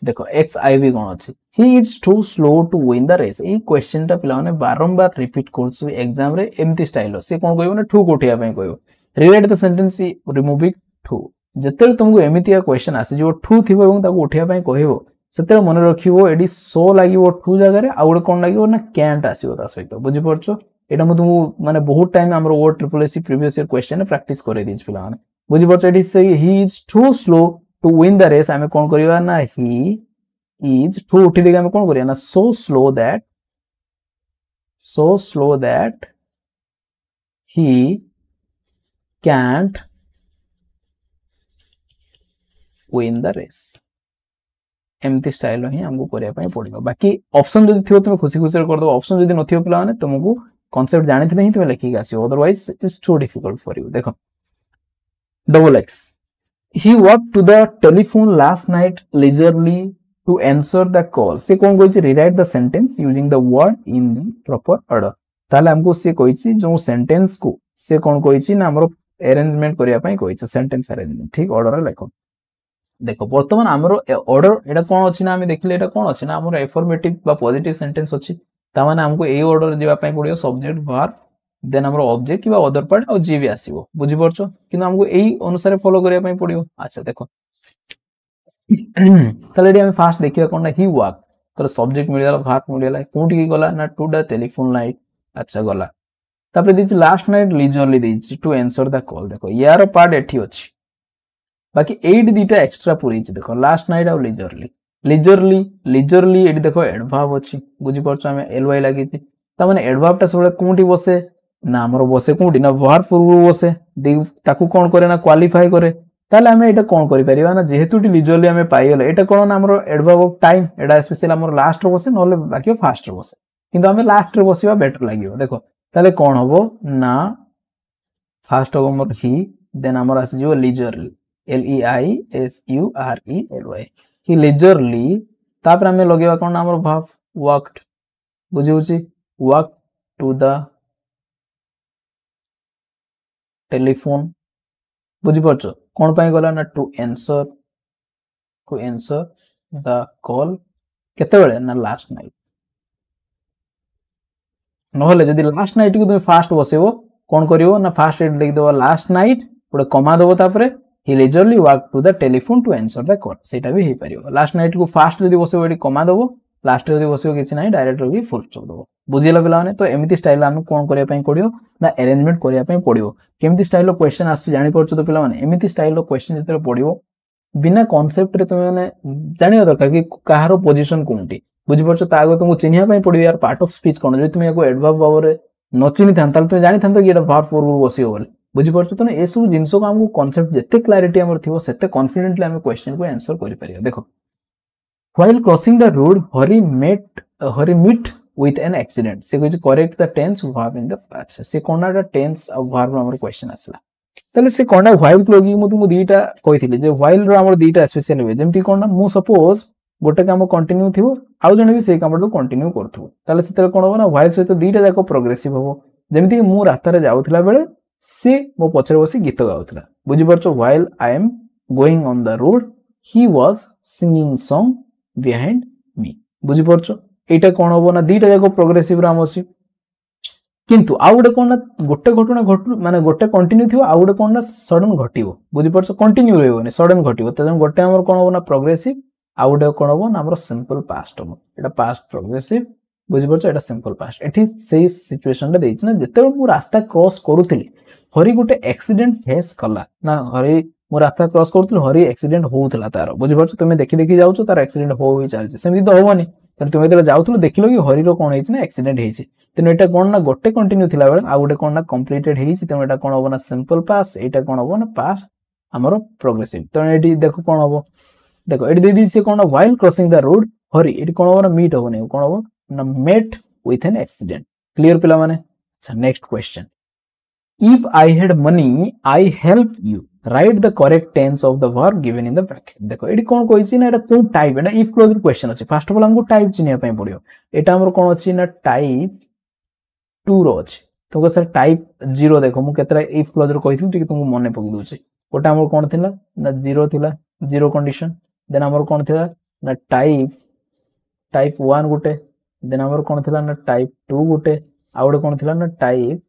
देखो एक्स आईवी कोन अछि he is too slow to win the race a question टा पिला माने बारंबार रिपीट करछु एग्जाम रे एमती स्टाइल से कोन कहबो ना ठू कोठिया पई कहबो रिलेट द सेंटेंस रिमूविंग ठू जते तुमको एमितिया क्वेश्चन आसे जो ठू थिबो एवं ताको उठिया पई कहबो सेते मन रखिबो एडी सो लागिवो ठू जगह रे आ गुड कोन लागिवो ना कैंट आसीबो ता सहित बुझि परछो एटा मु तुमको माने बहुत टाइम हमरो word triple SC previous year question practice करे दिस पिला माने बुझि परछो एडी से he is too slow to win the race हमें कोन करिवा ना ही इज टू उठी देगा हमें कोन करिया ना so slow that he can't win the race एमती स्टाइल ही हमको करिया पई पड़िबो बाकी ऑप्शन जदी थियो तुम खुशी खुशी कर दो ऑप्शन जदी नथियो पिला माने तुमको कांसेप्ट जानिथिले ही तुम लिखि आसीओ otherwise it is too difficult for you देखो double X he walk to the telephone last night leisurely to answer the call से कोन कोइछि rewrite the sentence using the word in the proper order ताले हमको से कोइछि जो सेंटेंस को से कोन कोइछि ना हमरो अरेंजमेंट करिया पई कोइछि सेंटेंस अरेंजमेंट ठीक ऑर्डर रे लिखो देखो वर्तमान हमरो ऑर्डर एटा कोन अछि ना हम देखले एटा कोन अछि ना हमरो एफर्मेटिव बा पॉजिटिव सेंटेंस अछि ता माने हमको ए ऑर्डर जेबा पई पड़ियो सब्जेक्ट वर्ब देन हमरो ऑब्जेक्ट किबा अदर पार्ट और जी भी आसीबो बुझि परछो किंतु हमको एई अनुसार फॉलो करिया पई पड़ियो अच्छा देखो तलेडी हम फास्ट देखिया कोन ना ही वर्क तो सब्जेक्ट मिलिया वर्ब मिलिया कोठी की गला ना टू द टेलीफोन लाइन अच्छा गला तापर this last night leisurely this to answer the call देखो यार पार्ट एठी अछि बाकी 8 दीटा एक्स्ट्रा पूरी छी देखो लास्ट नाइट और लीजरली एठी देखो एडवर्ब अछि बुझि परछो हमें एलवाई लागि छी त माने एडवर्ब ता सबले कोठी बसे ना हमरो बसे कोठी ना वर्ब पूर्व बसे ताकू कोन करे ना क्वालिफाई करे ताले हमें एटा कोन करि परिबा ना जेहेतु लीजरली हमें पाइले एटा कोन ना हमरो adverb of time Etah specially हमरो लास्ट रो बसे नले बाकी फास्ट रो बसे किंतु हमें लास्ट रे बसिबा बेटर लागियो देखो ताले कोन हबो ना फास्ट हबो मोर ही देन हमर आसी जो leisurely L E I S U R E L Y ही लीजरली तापर हमें लगेबा कोन हमर वर्ब वर्कड बुझि होची वर्क टू द टेलीफोन बुझि परछो कोन पई गला ना टू आंसर द कॉल केते बेले ना लास्ट नाइट नहले जदी लास्ट नाइट को तुम फास्ट बसेबो कोन करिवो ना फास्ट एट लिख देबो लास्ट नाइट पुरा कमा देबो तापरे he leisurely walk to the telephone to answer the call सेटा भी हे परियो लास्ट नाइट को फास्ट जदी बसेबो एडी कमा देबो लास्ट जदी बसेबो किछि नाही डायरेक्ट रि फुल चोक देबो बुझिला पिला माने तो एमिति स्टाइल हम कोन करिया पई पडियो ना अरेंजमेंट करिया पई पडियो केमिति स्टाइल रो क्वेश्चन आसी जानि परछो तो पिला माने एमिति स्टाइल रो क्वेश्चन जते पडियो बिना कांसेप्ट रे तुम माने जानियो दरकार कि काहारो पोजीशन कोनटी बुझि परछो ता आगो तुमको चिन्हिया पई पडियो यार पार्ट ऑफ स्पीच कोन जे तुम एको एडवर्ब बाबरे न चिन्हि थान ताल तुम जानि थान तो कि एटा वर्ब फॉर्म बसियो बोले बुझि परछो तो ए सब जिंसो को हमको कांसेप्ट जते क्लैरिटी हमर थिवो सेते कॉन्फिडेंटली हम क्वेश्चन को आंसर करि परियो देखो while crossing the road Hari meet with an accident से कुछ correct the tense verb in the past से कोना दा tense of verb हमर क्वेश्चन आसला तले से कोना while लगी मु तुम दीटा कहिथिले जे while रो हमर दीटा स्पेशल होय जेमति कोना मु सपोज गोटे काम कंटिन्यू थिवो आउ जने भी से काम तो कंटिन्यू करथु तले सेते कोन हो ना while सहित दीटा जाको प्रोग्रेसिव हो जेमति मु रास्ता रे जाउथला बेले से मो पछरे बसी गीत गाउथला बुझि परछो while I am going on the road he was singing song behind me बुझि परछो एटा कोन होबो ना दीटा जाको प्रोग्रेसिव राम अछि किंतु आ गुटे कोन ना गोटे घटना घटु माने गोटे कंटिन्यू थिवो आ गुटे कोन ना सडन घटिवो बुझि परछो कंटिन्यू रहबो ने सडन घटिवो त गोटे हमर कोन होबो ना प्रोग्रेसिव आ गोटे कौन हम ना आमर सिंपल पास्ट हम एटा पास्ट प्रोग्रेसिव बुझी पारछ एटा सिंपल पास्ट एठी सेही सिचुएशन रे देछि ना जते मु रास्ता क्रॉस करूथिली हरि गोटे एक्सीडेंट फेस कला ना हरि मु रास्ता क्रॉस करूथिली हरि एक्सीडेंट होउतला तार बुझी पारछ तुमे देखि देखि जाउछ तार एक्सीडेंट होई चलछि सेमि तो होवनी त तुमे जेला जाउथलो देखिलो कि हरि रो कोन हेछि ना एक्सीडेंट हेछि तेन एटा कोन ना गोटे कंटिन्यू थिला बेले आ गोटे कोन ना कंप्लीटेड हेछि तेन एटा कोन होबो ना सिंपल पास्ट एटा कोन होबो ना पास्ट हमरो प्रोग्रेसिव तो एटी देखो कोन होबो देखो एटी दे दी से कोन while crossing the road Hari एटी कोन होबो ना मीट होबो नै कोन होबो ना met with an accident clear पिला माने अच्छा next question if I had money I help you write the correct tense of the verb given in the bracket देखो एटी कोन कहिछि ना एटा कोन टाइप एटा इफ क्लोज क्वेश्चन अछि फर्स्ट ऑफ ऑल हमको टाइप चिनिया पय पड़ियो एटा हमर कोन अछि ना टाइप 2 रो अछि तो सर टाइप 0 देखो मु केतरा इफ क्लोज रो कहिथि कि तुमको मने पकि दोछि ओटा हमर कोन थिला ना 0 थिला 0 कंडीशन देन हमर कोन थिला ना टाइप 1 गुटे देन हमर कोन थिला ना टाइप 2 गुटे आ गोटे कोन थिला ना टाइप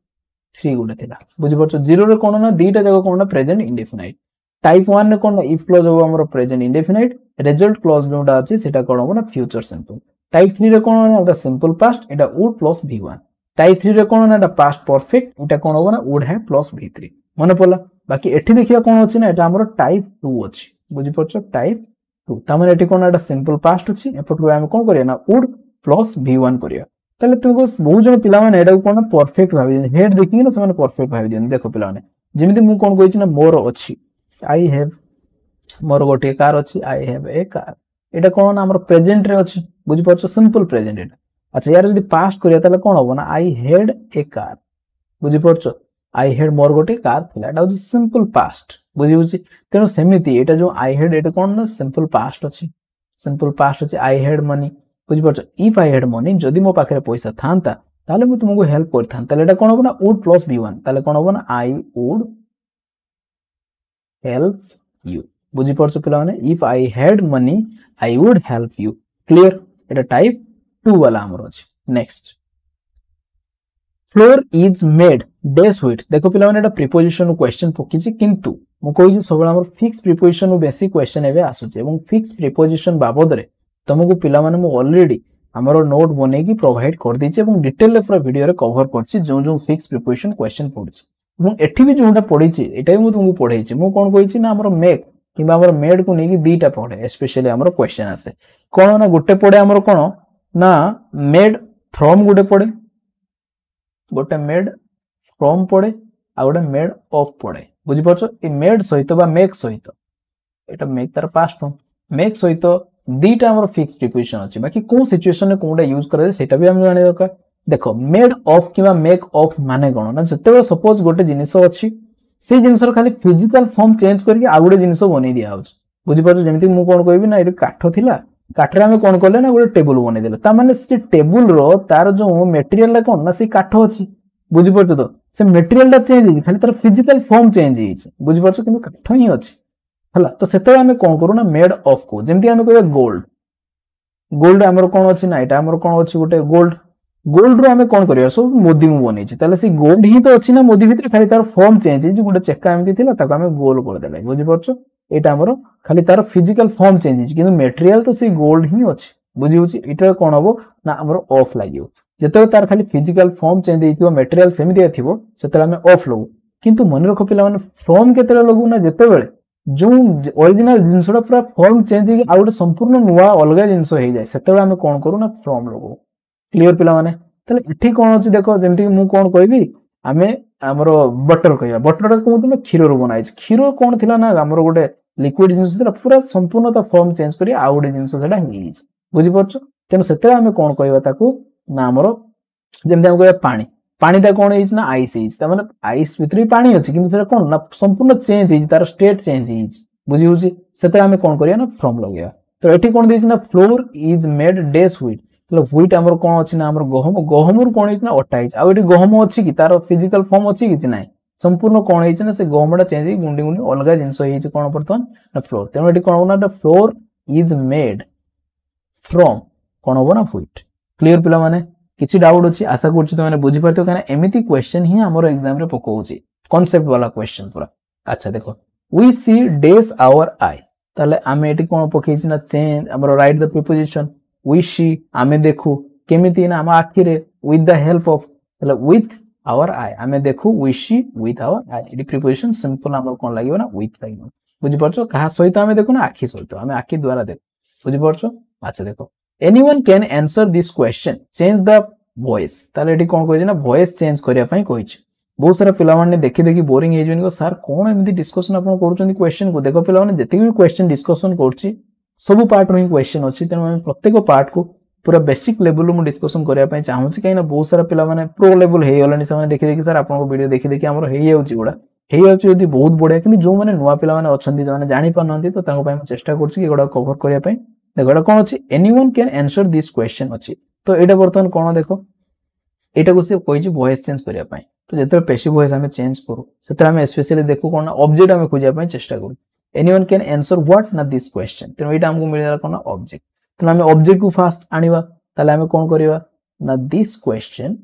3 गुटे थिला बुझि परछ 0 रे कोन ना दीटा जगह कोन ना प्रेजेंट इंडेफिनाइट टाइप 1 रे कोन ना इफ क्लोज हो हमर प्रेजेंट इंडेफिनाइट रिजल्ट क्लोज जोटा अछि सेटा कोन हो ना फ्यूचर सिंपल टाइप 3 रे कोन ना एटा simple past Etah would plus v1 type 3 रे कोन ना एटा पास्ट परफेक्ट एटा कोन हो ना वुड हैव प्लस v3 मने पड़ला बाकी एठी देखिया कोन अछि ना एटा हमर टाइप 2 अछि बुझि परछ टाइप 2 तामाने एठी कोन एटा सिंपल पास्ट अछि एपटो हम कोन करिया ना वुड प्लस v1 करिया तले तुमको बहुत जन पिला माने एटा कोन परफेक्ट भाबी हेड देखि ना समान परफेक्ट भाबी दियन देखो पिला माने जेमिति मु कोन कहिछि ना मोर अछि आई हैव मोर गोटे कार अछि आई हैव ए कार एटा कोन हमर प्रेजेंट रे अछि बुझि परछ सिंपल प्रेजेंट एटा अच्छा यार यदि पास्ट करिया तले कोन होबो ना आई हैड ए कार बुझि परछ आई हैड मोर गोटे कार थिला एटा अछि सिंपल पास्ट बुझि बुझि तेनो सेमिति एटा जो आई हैड एटा कोन ना सिंपल पास्ट अछि आई हैड मनी बुझि परछ इफ आई हैड मनी जदि मो पाखरे पैसा थांता ताले मु तुमको हेल्प करथान ताले एटा कोन होबो ना वुड प्लस v1 ताले कोन होबो ना आई वुड हेल्प यू बुझि परछ पिला माने if I had money I would help you clear Etah type 2 वाला हमर अछि next floor is made dash with देखो पिला माने एटा प्रीपोजिशन क्वेश्चन पकिछि किंतु मु कहि सबला हमर फिक्स प्रीपोजिशन उ बेसी क्वेश्चन एबे आसुछि एवं फिक्स प्रीपोजिशन बाबद रे तुमको पिला माने मु ऑलरेडी हमरो नोट बने की प्रोवाइड कर दी छे डिटेल पूरा वीडियो रे कवर करछि जो जो फिक्स प्रिपरेशन क्वेश्चन पढछि এবং এଠି भी जोटा पढिछि एटा मु तुमको पढैछि मु कोन कहिछि ना हमरो मेक किबा हमरो मेड को नेकी दीटा पढे स्पेशली हमरो क्वेश्चन आसे कोन ना गोटे पढे हमरो कोन ना मेड फ्रॉम गोटे पढे गोटे मेड फ्रॉम पढे आ गोटे मेड ऑफ पढे बुझि परछो ए मेड सहित बा मेक सहित एटा मेक तार पास्ट फॉर्म मेक सहित दीटा हमर फिक्स प्रिपोजिशन अछि बाकी कोन सिचुएशन रे कोनटा यूज करे सेटा भी हम जाने दरकार देखो मेड ऑफ किबा मेक ऑफ माने कोन ना जते सपोज गोटे जिनिस अछि से जिनिस रो खाली फिजिकल फॉर्म चेंज करके आ गोटे जिनिस बनै दिया होछ बुझि परछो जेमिति मु कोन कहबी ना ए काठ थिला काठ रे हम कोन करले ना गोटे टेबल बनै देले ता माने से टेबल रो तार जो मटेरियल ला कोन ना से काठ अछि बुझि परछो तो से मटेरियल ला चेंज होई खाली तार फिजिकल फॉर्म चेंज होई बुझि परछो किंतु काठ ही अछि हला तो सेते हम कोन करू ना मेड ऑफ को जेमति हम कहबे गोल्ड हमर कोन अछि ना एटा हमर कोन अछि गोटे गोल्ड रो हम कोन करिया सब मोदी मु बनै छी ताले से गोल्ड ही तो अछि ना मोदी भितर खाली तार फॉर्म चेंज जे गोटे चक्का एमति थिला ताको हम गोल कर देले बुझि परछो एटा हमर खाली तार फिजिकल फॉर्म चेंज किंतु मटेरियल तो से गोल्ड ही अछि बुझि होछि एटा कोन हबो ना हमर ऑफ लागियो जते तार खाली फिजिकल फॉर्म चेंज हेतिबो मटेरियल सेमिति थिबो सेते हम ऑफ लगु किंतु मन रखो पिला माने फ्रॉम केते लगु ना जते बेले जो ओरिजिनल जिंसडा पूरा फॉर्म चेंज हे आ गोटे संपूर्ण नुवा अलगा जिंस हे जाय सेते हम कोन करू ना फ्रॉम लगु क्लियर पिला माने तले इठी कोन अछि देखो जेमति मु कोन कहबी हमें हमरो बटर कहया बटर को मतलब क्षीर रो बनाइ क्षीर कोन थिला ना हमरो गोटे लिक्विड जिंस थिला पूरा संपूर्ण ता फॉर्म चेंज करी आ गोटे जिंस सेटा हे बुझि परछो तेनो सेते हम कोन कहबा ताकू ना हमरो जेमति हम कहया पानीटा कोन हेइछ ना आइस हेइछ त माने आइस भितरी पानी अछि किंतु सेटा कोन ना संपूर्ण चेंज हेइछ तार स्टेट चेंज हेइछ बुझि होछि सेते हम कोन करिया ना फ्रॉम लगया तो एठी कोन देइछ ना floor is made dash wheat तो व्हीट हमर कोन अछि ना हमर गहमर कोन हेइछ ना अटा हेइछ आ एठी गहम अछि कि तार फिजिकल फॉर्म अछि कि नै संपूर्ण कोन हेइछ ना से गहमडा चेंज हेइ गुंडी गुंडी अलगा जिंस हेइछ कोन परतन ना फ्लोर तेनो एठी कोन होना the flour is made from कोन होबो ना व्हीट क्लियर पिला माने किछि डाउट अछि आशा करछि तमे बुझि परतो काना एमिति क्वेश्चन ही हमर एग्जाम रे पकोउछि कांसेप्ट वाला क्वेश्चन पूरा अच्छा देखो we see dash our eye ताले आमे एटी कोन पकेछि ना चेंज हमर write the preposition we see आमे देखु केमिति ना हम आखि रे विथ द हेल्प ऑफ ताले विथ आवर आई आमे देखु we see with our eye एटी प्रीपोजिशन सिंपल हमर कोन लागियो ना विथ लागियो बुझि परछो कहा सहित आमे देखु ना आखि सहित आमे आखि द्वारा देखु बुझि परछो अच्छा देखो anyone can answer this question change the voice ताले एटी कोन कहै छै ना वॉइस चेंज करिया पई कहै छै बहुत सारा पिला माने देखि देखि बोरिंग हे जोनी सर कोन एमती डिस्कशन आपण करूछन क्वेश्चन को देखो पिला माने जति भी क्वेश्चन डिस्कशन करछि सब पार्ट रो क्वेश्चन अछि तेनो हम प्रत्येक पार्ट को पूरा बेसिक लेवल मु डिस्कशन करिया पई चाहू छी कहीं ना बहुत सारा पिला माने प्रो लेवल हे गलानी से माने देखि देखि सर आपण को वीडियो देखि देखि हमर हे जाउची गुडा हे जाउची यदि बहुत बढ़िया कि जो माने नुवा पिला माने अछंती माने जानि पानंती तो ताको पई चेष्टा करछि कि गुडा कवर करिया पई देखो एटा कोन अछि anyone can answer this question अछि तो एटा बर्तमान कोन देखो एटा को से कोइ वॉइस चेंज करिया पई तो जेते पैसिव वॉइस हमें चेंज करू सेते हमें स्पेशली देखो कोन ऑब्जेक्ट हमें खोजिया पई चेष्टा करू एनीवन कैन आंसर व्हाट ना दिस क्वेश्चन तो एटा हमको मिलला कोन ऑब्जेक्ट तो हमें ऑब्जेक्ट को फास्ट आनिबा ताले हमें कोन करिवा ना दिस क्वेश्चन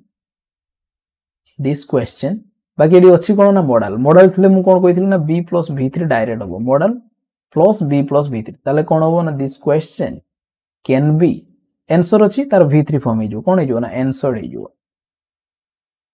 बाकी एडी अछि कोन ना मॉडल थले मु कोन कहिथिल ना b + v3 डायरेक्ट हो मॉडल प्लस b + v3 ताले कोन हो ना this question can B answer अछि तार v3 फॉर्म हे जो कोन हे जो ना आंसर हे जो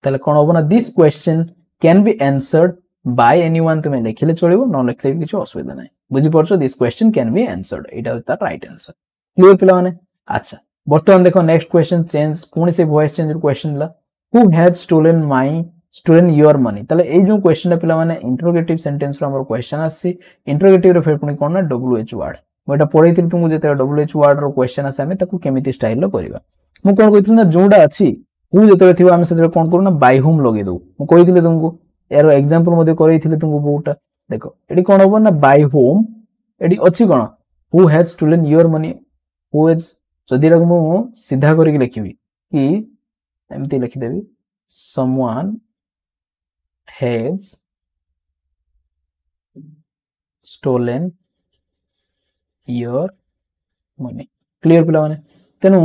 ताले कोन हो ना this question can be answered by anyone तुमे लिखले चलिबो न लिखले किछ असुविधा नै बुझि परछो this question can be answered एटा तार राइट आंसर क्लियर पिला माने अच्छा बर्तमान देखो नेक्स्ट क्वेश्चन चेंज पुणी से वॉइस चेंज क्वेश्चन ला who has stolen your money ताले ए जो क्वेश्चन पिला माने इंटरोगेटिव सेंटेंस रो हमर क्वेश्चन आसी इंटरोगेटिव रो फेर पुणी कोन ना डब्ल्यूएच वर्ड मोटा पढैथिल तुमु जेते डब्ल्यूएच वर्ड रो क्वेश्चन आसे हमें ताकू केमिति स्टाइल लो करबा मु कोन कहिथिल ना जोडा अछि हु जेते थिबा हम सेते कोन करू ना बाय होम लगे दउ मु कहिथिल तुमको यार एग्जांपल मध्ये करैथिल तुमको बहुटा देखो एडी कोन होबो ना बाय होम एडी अछि कोन who has stolen your money who has जदि रक मु सीधा करके लिखिबी कि एमती लिखि देबी someone has stolen your money clear पिला माने तेनु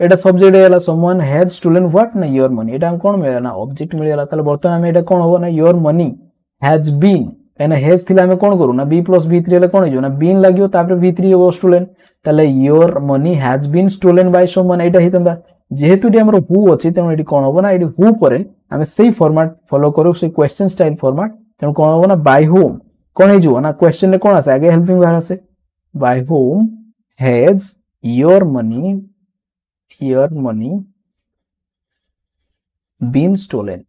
एटा सब्जेक्ट हैला someone has stolen what ना your money एटा हम कोन मिला ना ऑब्जेक्ट मिला ताले बर्तमान हम एटा कोन हो ना your money has been एना हैज थिला हम कोन करू ना b + v3 ले कोन हो ना बीन लागियो तापर v3 हो स्टोलन ताले your money has been stolen by someone एटा हितंदा जेहेतु डी हमर हु अछि तेनु एटी कोन होबो ना एटी हु परे हम सेही फॉर्मेट फॉलो करू से क्वेश्चन स्टाइल फॉर्मेट तेनु कोन होबो ना बाय होम कोन हे जो ना क्वेश्चन ने कोन आसे आगे हेल्पिंग वर्ब आसे by whom has your money been stolen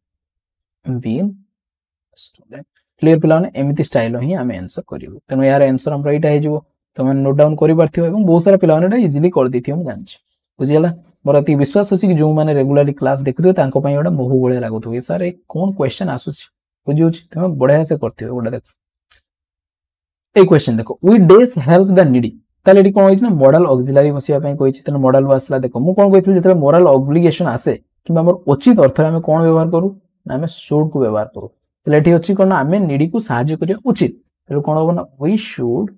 clear पिला ने एमिति स्टाइल ही हम आंसर करिवो तेनु यार आंसर हम राइट हे जो तो मैं नोट डाउन करि परथियो एवं बहुत सारा पिला ने इजीली कर दिथियो हम जानछि बुझियला मोर अति विश्वास अछि कि जो माने रेगुलरली क्लास देखियो तांको पई ओडा बहु बळे लागुथो सर ए कोन क्वेश्चन आसुछि बुझियो छी तमे बढ़िया से करथियो ओडा देखो ए क्वेश्चन देखो we days help the needy ताले एडी कोन होइछ ना मॉडल ऑक्सिलरी बसिया पई कहिछि तने मॉडल वासला देखो मु कोन कहिथि जेतले मोरल ऑब्लिगेशन आसे कि हमर उचित अर्थ रे हम कोन व्यवहार करू ना हम शुड को व्यवहार करू तले एठी अछि कोन हम नीडी को सहाय्य करिया उचित तले कोन होबो ना we should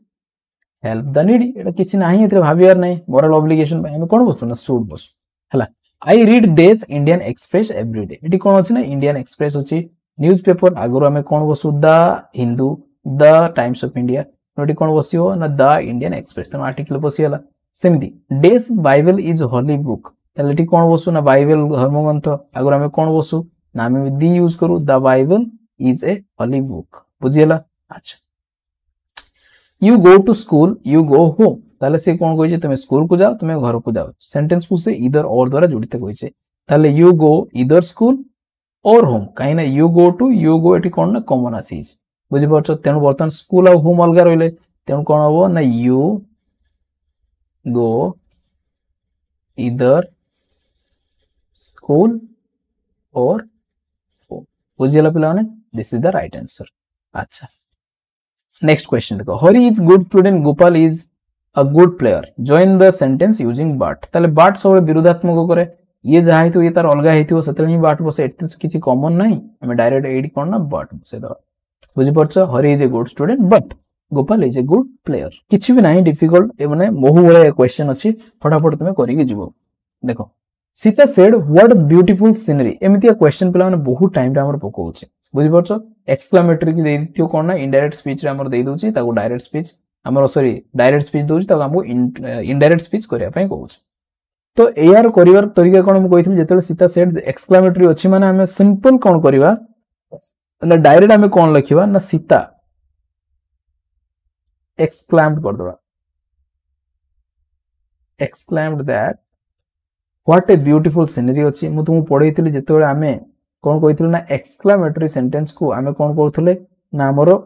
help the needy एटा किछि नाही एतरे भाबियार नाही मोरल ऑब्लिगेशन पई हम कोन बसु ना शुड बसु हला I read this Indian Express every day एटी कोन अछि ना इंडियन एक्सप्रेस अछि न्यूज़पेपर आगरो हमें कोन बसु the Hindu the Times of India नोटी कोन बसियो ना द इंडियन एक्सप्रेस त आर्टिकल बसियला सेमती this Bible is holy book तले एटी कोन बसु ना बाइबल धर्मग्रंथ आगरो हमें कोन बसु ना हमें दी यूज करू the Bible is a holy book बुझियला अच्छा you go to school you go home ताले से कोन कहिजे तुमे स्कूल को जाओ तुमे घर को जाओ सेंटेंस को से इधर और द्वारा जोड़ते कहिजे ताले यू गो इधर स्कूल और होम काई ना यू गो एटी कोन ना कॉमन आसीज बुझि परछो तेनु बर्तन स्कूल और होम अलगा रहिले तेनु कोन होबो ना यू गो इधर स्कूल और होम बुझियला पिला माने this is the right answer अच्छा नेक्स्ट क्वेश्चन देखो Hari is good student Gopal is a good player join the sentence using but ताले but सब विरोधात्मक करे ये जहा हेतु ये तार अलगा हेतु सेतले ही but बसे एते किछि कॉमन नाही हम डायरेक्ट एडी कोन ना but बसे द बुझि परछो Hari is a good student but Gopal is a good player किछि भी नाही डिफिकल्ट ए माने बहु बळे क्वेश्चन अछि फटाफट तुमे करि के जिवो देखो Sita said what beautiful scenery एमितिया क्वेश्चन पिला माने बहु टाइम रे हमर पकोउछि बुझि परछो एक्सक्लेमेटरी की दे दियो कोन ना इनडायरेक्ट स्पीच रे हमर दे दोछि ताको डायरेक्ट स्पीच हमर सॉरी डायरेक्ट स्पीच दोछि त हमको इनडायरेक्ट स्पीच करिया पय कहउछ तो एआर करिवार तरीका कोन हम कहिथिल जेतले सीता सेड एक्सक्लेमेटरी अछि माने हम सिंपल कोन करिवा એટલે डायरेक्ट हम कोन लिखिबा ना सीता exclaimed कर दवा exclaimed that what a beautiful scenery अछि मु तुम पढैथिली जेतले हमें कोन कहिथिल ना exclamatory sentence को हमें कोन करथले ना हमरो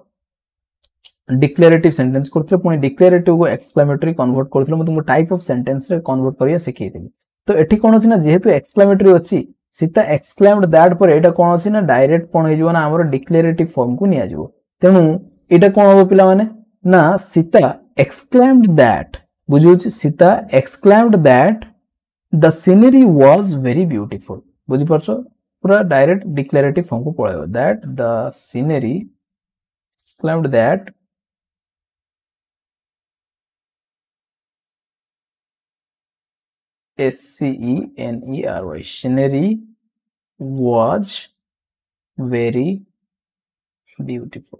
डिक्लेरेटिव सेंटेंस करथले पुनी डिक्लेरेटिव को एक्सक्लेमेटरी कन्वर्ट करथले म तुमको टाइप ऑफ सेंटेंस रे कन्वर्ट करिया सिखैथिली तो एठी कोन अछि ना जेहेतु एक्सक्लेमेटरी अछि सीता एक्सक्लेम्ड दैट पर एटा कोन अछि ना डायरेक्ट कोन हे जिवो ना हमरो डिक्लेरेटिव फॉर्म को निया जिवो तेनु एटा कोन हो पिला माने ना सीता एक्सक्लेम्ड दैट बुझु Sita exclaimed that the scenery was very beautiful बुझि परछो पूरा डायरेक्ट डिक्लेरेटिव फॉर्म को पळायो that the scenery exclaimed that SCENERY scenery was very beautiful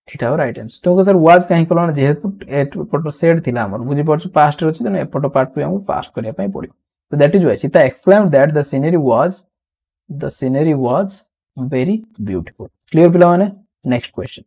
एटा राइट आंसर तो सर वाज काहे कहलो जेहेतु एपट सेड थिला हमर बुझि परछु पास्ट रे अछि तने एपट पार्ट पे हम फास्ट करिया पय पड़ी तो that is why Sita exclaimed that the scenery was very beautiful clear पिला माने नेक्स्ट क्वेश्चन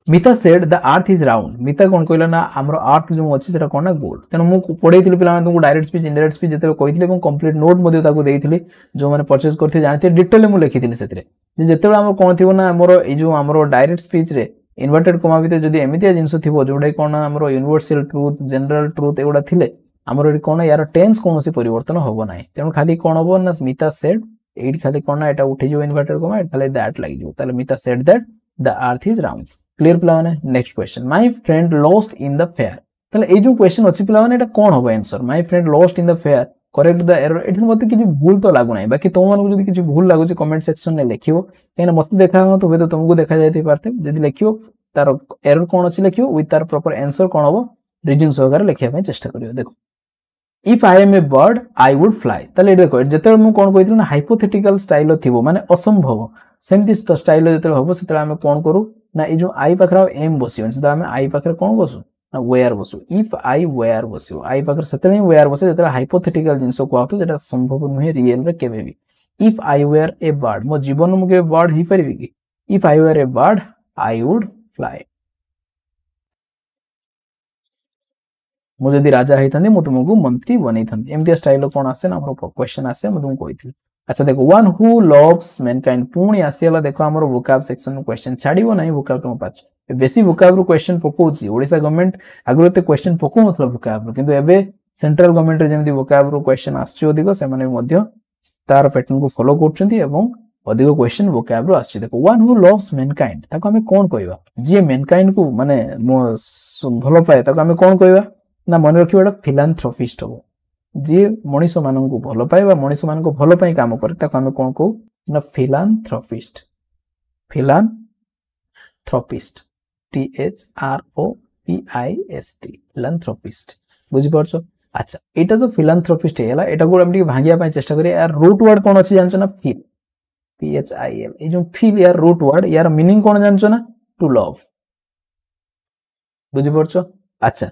मिता said the earth is round मिता कोन कहला ना हमरो अर्थ जो अछि सेटा कोन ना गोल तने मु पढैथिले पिला माने तुमको डायरेक्ट स्पीच इनडायरेक्ट स्पीच जेते कहिथिले एवं कंप्लीट नोट मध्ये ताको देइथिले जो माने परचेज करथे जानते डिटेल मु लिखिथिले सेतरे जेते हमर कोन थिबो ना हमरो ए जो हमरो डायरेक्ट स्पीच रे इन्वर्टेड कॉमा भितर जदी एमितिया जिंस थिबो जोडे कोन हमरो यूनिवर्सल ट्रुथ जनरल ट्रुथ एगुडा थिले हमरो एडी कोन यार टेंस कोनोसी परिवर्तन होबो नाही तेनु खाली कोन होबो ना मिता सेड एडी खाली कोन ना एटा उठे जो इन्वर्टेड कॉमा एटा ले दैट लागि जो ताले मिता said that the earth is round clear पिला माने next question my friend lost in the fair तले ए जो क्वेश्चन अछि पिला माने एटा कोन होबो answer my friend lost in the fair correct the error एठी मते किछि भूल तो लागु नाही बाकी तो मानको जदी किछि भूल लागु छै कमेंट सेक्शन में लिखियो केना मते देखा हो तो तुमको देखा जायते पारते जदी लिखियो तार एरर कोन अछि लिखियो विथ तार प्रॉपर आंसर कोन होबो रीजन सहकार लिखिया पय चेष्टा करियो देखो if I am a bird I would fly तले देखो जेते मु कोन कहितल ना हाइपोथेटिकल स्टाइल थिबो माने असंभव सेमति स्टाइल जेते होबो सेते हम कोन करू ना ए जो आई पाखरा एम बसियो सेते हम आई पाखरा कोन बसु ना वेयर बसु इफ आई वेयर बसियो आई पाखरा सेते नहीं वेयर बसे जेते हाइपोथेटिकल जिंसो को आतो जेटा संभव नुहे रियल रे केबे भी if I were a bird मो जीवन मु के बर्ड ही परिबी कि if I were a bird I would fly मु जदी राजा हेतंदी मु तुमको मंत्री बनै थंदी एमती स्टाइल कोन आसे ना हमरो क्वेश्चन आसे मु तुमको कहिथि अच्छा देखो वन हु लव्स मैनकाइंड पुणी आसीला देखो हमरो वोकैब सेक्शन नो क्वेश्चन छाडीबो नाही वोकैब तुम पाछ बेसी वोकैब रो क्वेश्चन पकोछि ओडिसा गवर्नमेंट आगुरते क्वेश्चन पको मतलब वोकैब रो किंतु एबे सेंट्रल गवर्नमेंट रे जेमति वोकैब रो क्वेश्चन आछि अधिक से माने मध्य तार पैटर्न को फॉलो करछंती एवं अधिक क्वेश्चन वोकैब रो आछि देखो वन हु लव्स मैनकाइंड ताको हमें कोन कहबा जे मैनकाइंड को माने भलो पाए ताको हमें कोन कहबा ना मन रखिबा फिलांथ्रोपिस्ट हो जे मनीष मानन को भलो पाए मनीष मान को भलो पाई काम करे ताको हमें कोन को ना फिलांथ्रोपिस्ट THROPIST फिलांथ्रोपिस्ट बुझि परछो अच्छा एटा तो फिलांथ्रोपिस्ट हेला एटा को हम टी भांगिया पाई चेष्टा करी यार रूट वर्ड कोन अछि जानछो ना फील PHIL ए जो फील यार रूट वर्ड यार मीनिंग कोन जानछो ना टू लव बुझि परछो अच्छा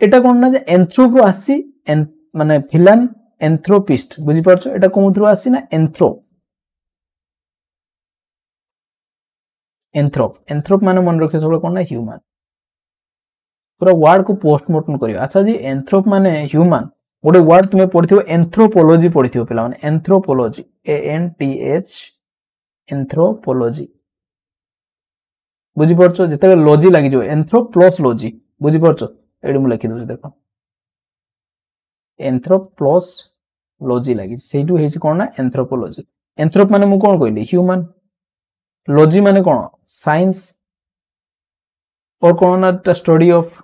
एटा कोन ना जे एंथ्रोप आसी माने फिलान एंथ्रोपिस्ट बुझि परछो एटा कोन थ्रो आसी ना एंथ्रोप माने मन रखे सब कोन ना ह्यूमन पूरा वर्ड को पोस्टमार्टम करियो अच्छा जी एंथ्रोप माने ह्यूमन गोटे वर्ड तुमे पढिथियो एंथ्रोपोलॉजी पढिथियो पिला माने एंथ्रोपोलॉजी ANTH एंथ्रोपोलॉजी बुझि परछो जेते लॉजी लागि जो एंथ्रोप प्लस लॉजी बुझि परछो एडी मु लिखि दउ देखो एंथ्रोप प्लस लॉजी लागि सेटू हेछि कोन ना एंथ्रोपोलॉजी एंथ्रोप माने मु कोन कहली ह्यूमन लॉजी माने कोन साइंस और कोन ना स्टडी ऑफ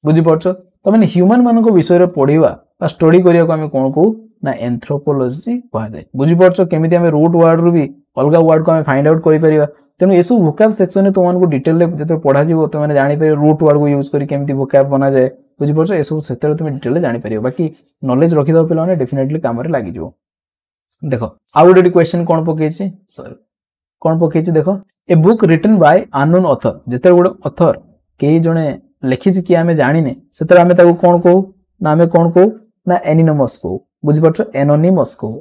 बुझि परछो त माने ह्यूमन मानको विषय रे पढिबा बा स्टडी करिया को हम कोन को ना एंथ्रोपोलॉजी कहै जाय बुझि परछो केमिति हम रूट वर्ड रु भी अलगा वर्ड को हम फाइंड आउट करि परिबा तेनु एसु वोकैब सेक्शन में तो मान को डिटेल ले जते पढा जीवो तो माने जानि परिबो रूट वर्ड को यूज करी केमिति वोकैब बना जाय बुझि परछो एसु सेते तुम डिटेल जानि परिबो बाकी नॉलेज रखि दो पिला माने डेफिनेटली काम रे लागि जीवो देखो आउ गोटे क्वेश्चन कोन पकेछि सॉरी कौन पकई देख a book written by unknown author जिते गोटे ऑथर कई जने लिखी कि आम जाने से कौन कहू ना आम कौन कहू ना एनिनमस कहू बुझीपार एनोनिमस कहू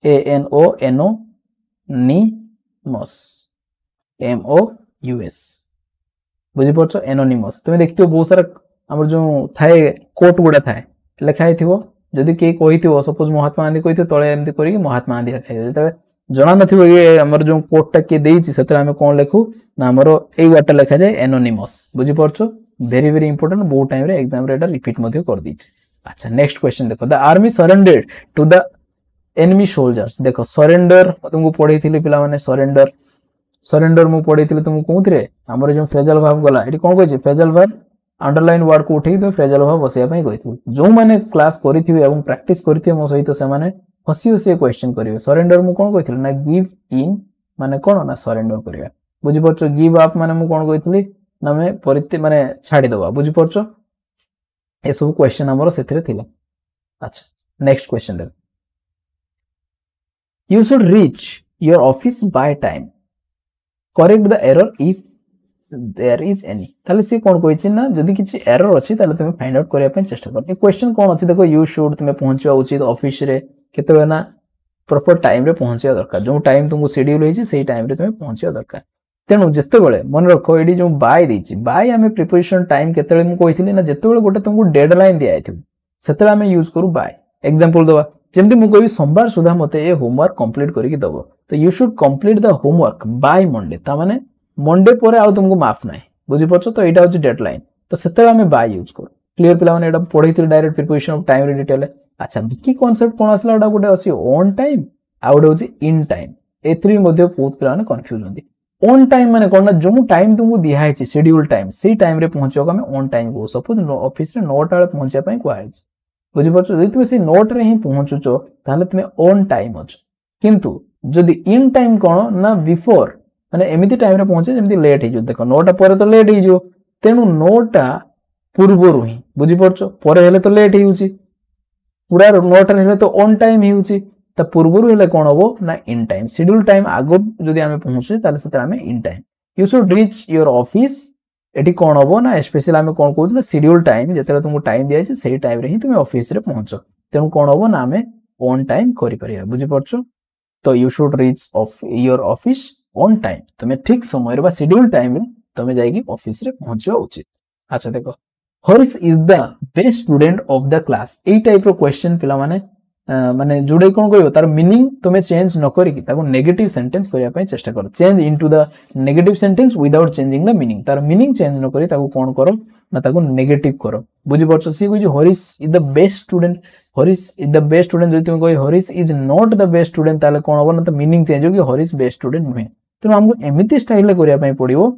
ANONYMOS MOUS बुझीपार एनोनिमस तुम देखिए बहुत सारा आम जो थाए कोट गुड़ा थाए लिखाई थी जदि कई कही सपोज महात्मा गांधी कही तले एमती कर महात्मा गांधी लिखाई जो जना न ये आम जो कोटा किए देती से कौन लिखू ना आमर यही वर्डटा लिखा जाए एनोनिमस बुझीपार वेरी वेरी इंपोर्टेंट बहुत टाइम एग्जाम रिपीट कर दी। अच्छा नेक्स्ट क्वेश्चन देखो the army surrendered to the enemy soldiers देखो सरेंडर तुमको पढ़े पिला माने सरेंडर सरेंडर मु पढ़े तुमको कौन आमर जो फ्रेजल भाव गला ये कौन कही फ्रेजल भाव अंडरलाइन वर्ड को उठे तुम फ्रेजल भाव बसैया कही जो मैंने क्लास करेंगे प्रैक्टिस करेंगे मो सहित से हसी हसी क्वेश्चन करेंगे सरेंडर मु कौन कही ना गिव इन माने कौन ना सरेंडर करिया बुझीपार गिव अप माने मु कौन कही ना मैं परित्य माने छाड़ीदवा बुझीपार ये सब क्वेश्चन आमर से थिला। अच्छा नेक्स्ट क्वेश्चन देख you should reach your office by time correct the error if there is any ताले से कौन कहि ना जदि किछि एरर अछि ताले तुम फाइंड आउट करिया पे चेष्टा कर। क्वेश्चन कौन अछि देखो यू शुड तुम पहुंचवा उचित ऑफिस रे केते ना प्रॉपर टाइम रे पहुंचवा दरकार जो टाइम तुमको शेड्यूल होई सेही टाइम रे तुम पहुंचवा दरकार तेणु जिते बड़े मन रख ये जो बाय देछि बाय आमे प्रिपरेशन टाइम केते मु कहिथिली ना जिते बड़े गोटे तुमको डेडलाइन दिया आइथिबो सेते आमे यूज करू बाय एग्जांपल दवा जेमति मु कहि सोमवार सुधा मते ए होमवर्क कंप्लीट करिक दबो तो you should complete the homework by Monday ता माने मंडे परे आ तुमको माफ नाही बुझी परछो तो एटा होची डेडलाइन तो सेते आमे बाय यूज करू क्लियर पिला माने एटा पढैथिली डायरेक्ट प्रिपरेशन ऑफ टाइम रे डिटेल। अच्छा बाकी कांसेप्ट कोन आसला एटा गोटे अछि ऑन टाइम आ गोटे होची इन टाइम एथरी मध्ये बहुत पिला माने कंफ्यूज होंदी ऑन टाइम माने कोन ना जो टाइम तुमको दिया है शेड्यूल टाइम से टाइम रे पहुंचो को हमें ऑन टाइम को सपोज ऑफिस रे 9 टा पहुंचिया पई को आइछ बुझी परछो जदि तुम से 9 रे ही पहुंचुचो ताले तुम ऑन टाइम अछ किंतु जदि इन टाइम कोन ना बिफोर माने एमिति टाइम रे पहुंचे जेमिति लेट हे जो देखो 9 टा परे तो लेट हे जो तेनु 9 टा पूर्वरु ही बुझी परछो परे हेले तो लेट हेउची पूरा 9 टा हेले तो ऑन टाइम हेउची ता पूर्वरु हेले कोन होबो ना इन टाइम शेड्यूल टाइम आगो जदि आमे पहुंचे ताले सेते आमे in time you should reach your office एटी कोन होबो ना स्पेशल आमे कोन कहू ना शेड्यूल टाइम जेते तुमको टाइम दिया छै सेही टाइम रे ही तुम ऑफिस रे पहुंचो तेनु कोन होबो ना आमे ऑन टाइम करि परिया बुझी परछो तो you should reach of your office on time तुम ठीक समय रे बा शेड्यूल टाइम रे तुम जाईकी ऑफिस रे पहुंचवा उचित। अच्छा देखो Harish is the best student of the class a type रो क्वेश्चन पिला माने माने जोडे कोन करियो तार मीनिंग तुमे चेंज न करी कि ताको नेगेटिव सेंटेंस करिया पय चेष्टा करो change into the negative sentence without changing the meaning तार मीनिंग चेंज न करी ताको कोन करो ना ताको नेगेटिव करो बुझी परछो सी कोइ Harish is the best student Harish is the best student जदि तुम कहि Harish is not the best student ताले कोन होबो ना तो मीनिंग चेंज हो कि हरीश बेस्ट स्टूडेंट नुहे तो हमको एमिति स्टाइल ले करिया पय पड़ियो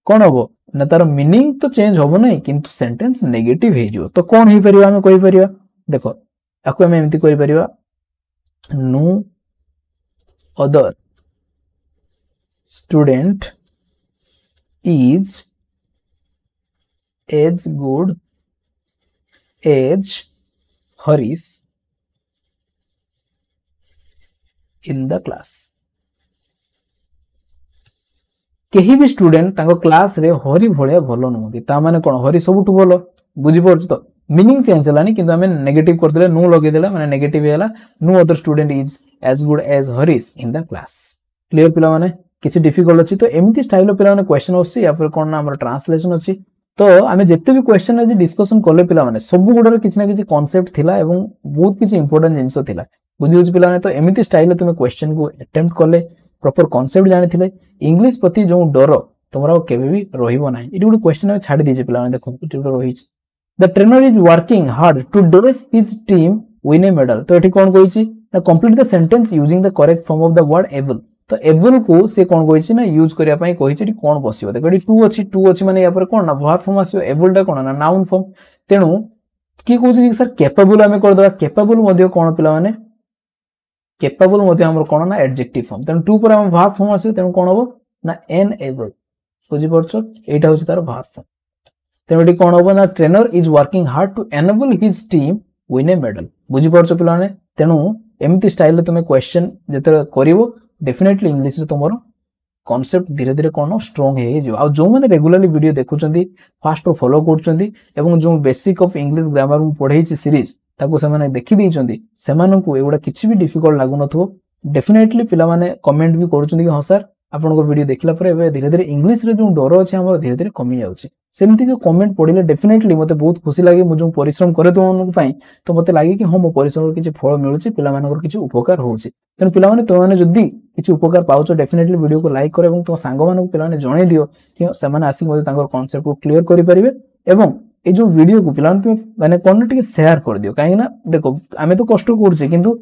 कोन होबो ना तार मीनिंग तो चेंज होबो नै किंतु सेंटेंस नेगेटिव हे जो तो कोन हे परियो हम कहि परियो देखो आको हम एमिति कहि परियो no other student is as good as Harish in the class केही भी स्टूडेंट तांको क्लास रे हरि भलिया भलो नहुंती ता माने कोन हरि सबुठु भलो बुझी परछ तो मीनिंग चेंज हलानी किंतु हमें नेगेटिव कर देले नो लगे देला माने नेगेटिव हेला no other student is as good as Harish in the class clear पिला माने किछि डिफिकल्ट अछि तो एमिति स्टाइल पिला माने क्वेश्चन अछि या फिर कोन ना हमर ट्रांसलेशन अछि तो हमें जत्ते भी क्वेश्चन आज डिस्कशन करले पिला माने सब गुडर किछि ना किछि कांसेप्ट थिला एवं बहुत किछि इंपोर्टेंट जिंसो थिला बुझि बुझि पिला माने तो एमिति स्टाइल तुमे क्वेश्चन को अटेम्प्ट करले प्रॉपर कांसेप्ट जानि थिले इंग्लिश प्रति जो डर तमरा केबे भी रहिबो नाही इडी गुड क्वेश्चन हम छाडी दिजे पिला माने देखो ED रहिछ The trainer is working hard to dress his team win a medal. तो एठी कोन कहिछि ना complete the sentence using the correct form of the word able. तो able को से कोन कहिछि ना यूज करिया पई कहिछि एठी कोन बसियो देखो एठी टू अछि माने या पर कोन ना verb form आसियो able टा कोन ना noun form तेनु की कहिछि कि सर capable हमें कर दवा capable मध्ये कोन पिला माने capable मध्ये हमर कोन ना adjective form तेनु टू पर हम verb form आसियो तेनु कोन हबो ना enable बुझि परछो एटा होछि तार verb form तेमडी कोन होबो ना trainer is working hard to enable his team win a medal बुझी परछो पिलाने तेनु एमिति स्टाइल तुमे क्वेश्चन जेते करिवो डेफिनेटली इंग्लिश रे तुमरो कॉन्सेप्ट धीरे धीरे कौन स्ट्रांग हे जो आ जो माने रेगुलरली वीडियो देखुचंदी फास्ट फॉलो करचंदी एवं जो बेसिक ऑफ इंग्लिश ग्रामर मु पढै छी सीरीज ताको से माने देखि दैचंदी सेमानन को एगुडा किछि भी डिफिकल्ट लागु नथो डेफिनेटली पिला माने कमेंट भी करूचंदी कि हां सर आपन को वीडियो देखला पर एबे धीरे धीरे इंग्लिश रे जो डर अछि हमर धीरे धीरे कमी जाउछि सेमती जो कमेंट पढिले डेफिनेटली मते बहुत खुशी लागे मु जो परिश्रम करे तो मन पई तो मते लागे कि हां मो परिश्रम किछि फळ मिलुछि पिला मानकर किछि उपकार होउछि तन पिला माने तो माने जदी किछि उपकार पाउछो डेफिनेटली वीडियो को लाइक करे एवं तो सांग मानक पिला माने जणै दियो कि से माने आसी मते तांकर कांसेप्ट को क्लियर करि परिबे एवं ए जो वीडियो को पिला माने कोन टिके शेयर कर दियो काहे ना देखो आमे तो कष्ट करछि किंतु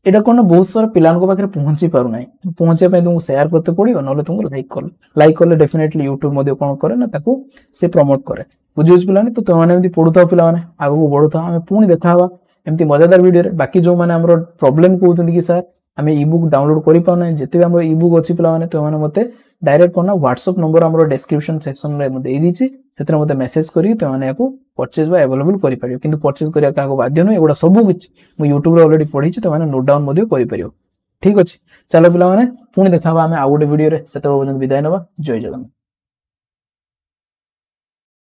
एटा कोन बहुत सारा पिलान को पाखरे पहुंची पारु नै पहुंचे पे तुमको शेयर करते पड़ियो नले तुमको लाइक करले डेफिनेटली YouTube मध्ये कोन करे ना ताको से प्रमोट करे बुझियोच पिलाने तो तमाने एमती पढुता पिलाने आगु बढुता हमें पुणी देखावा एमती मजेदार वीडियो रे बाकी जो माने हमरो प्रॉब्लम कहउछन कि सर हमें ई-बुक डाउनलोड करि पाउ नै जते हमरो ई-बुक अछि पिलाने तो माने मते डायरेक्ट कोना WhatsApp नंबर हमरो डिस्क्रिप्शन सेक्शन रे मते देई दिछि सेतरे मते मेसेज करी तो माने याको परचेज बा अवेलेबल करि पारियो किंतु परचेज करिया काको बाध्य नै एगुडा सब किछ मु YouTube रे ऑलरेडी पढिछि तो माने नोट डाउन मध्ये करि पारियो ठीक अछि चलो पिला माने पुणी देखावा हमें आ गुटे वीडियो रे सेते विदाय नबा जय जगन्नाथ।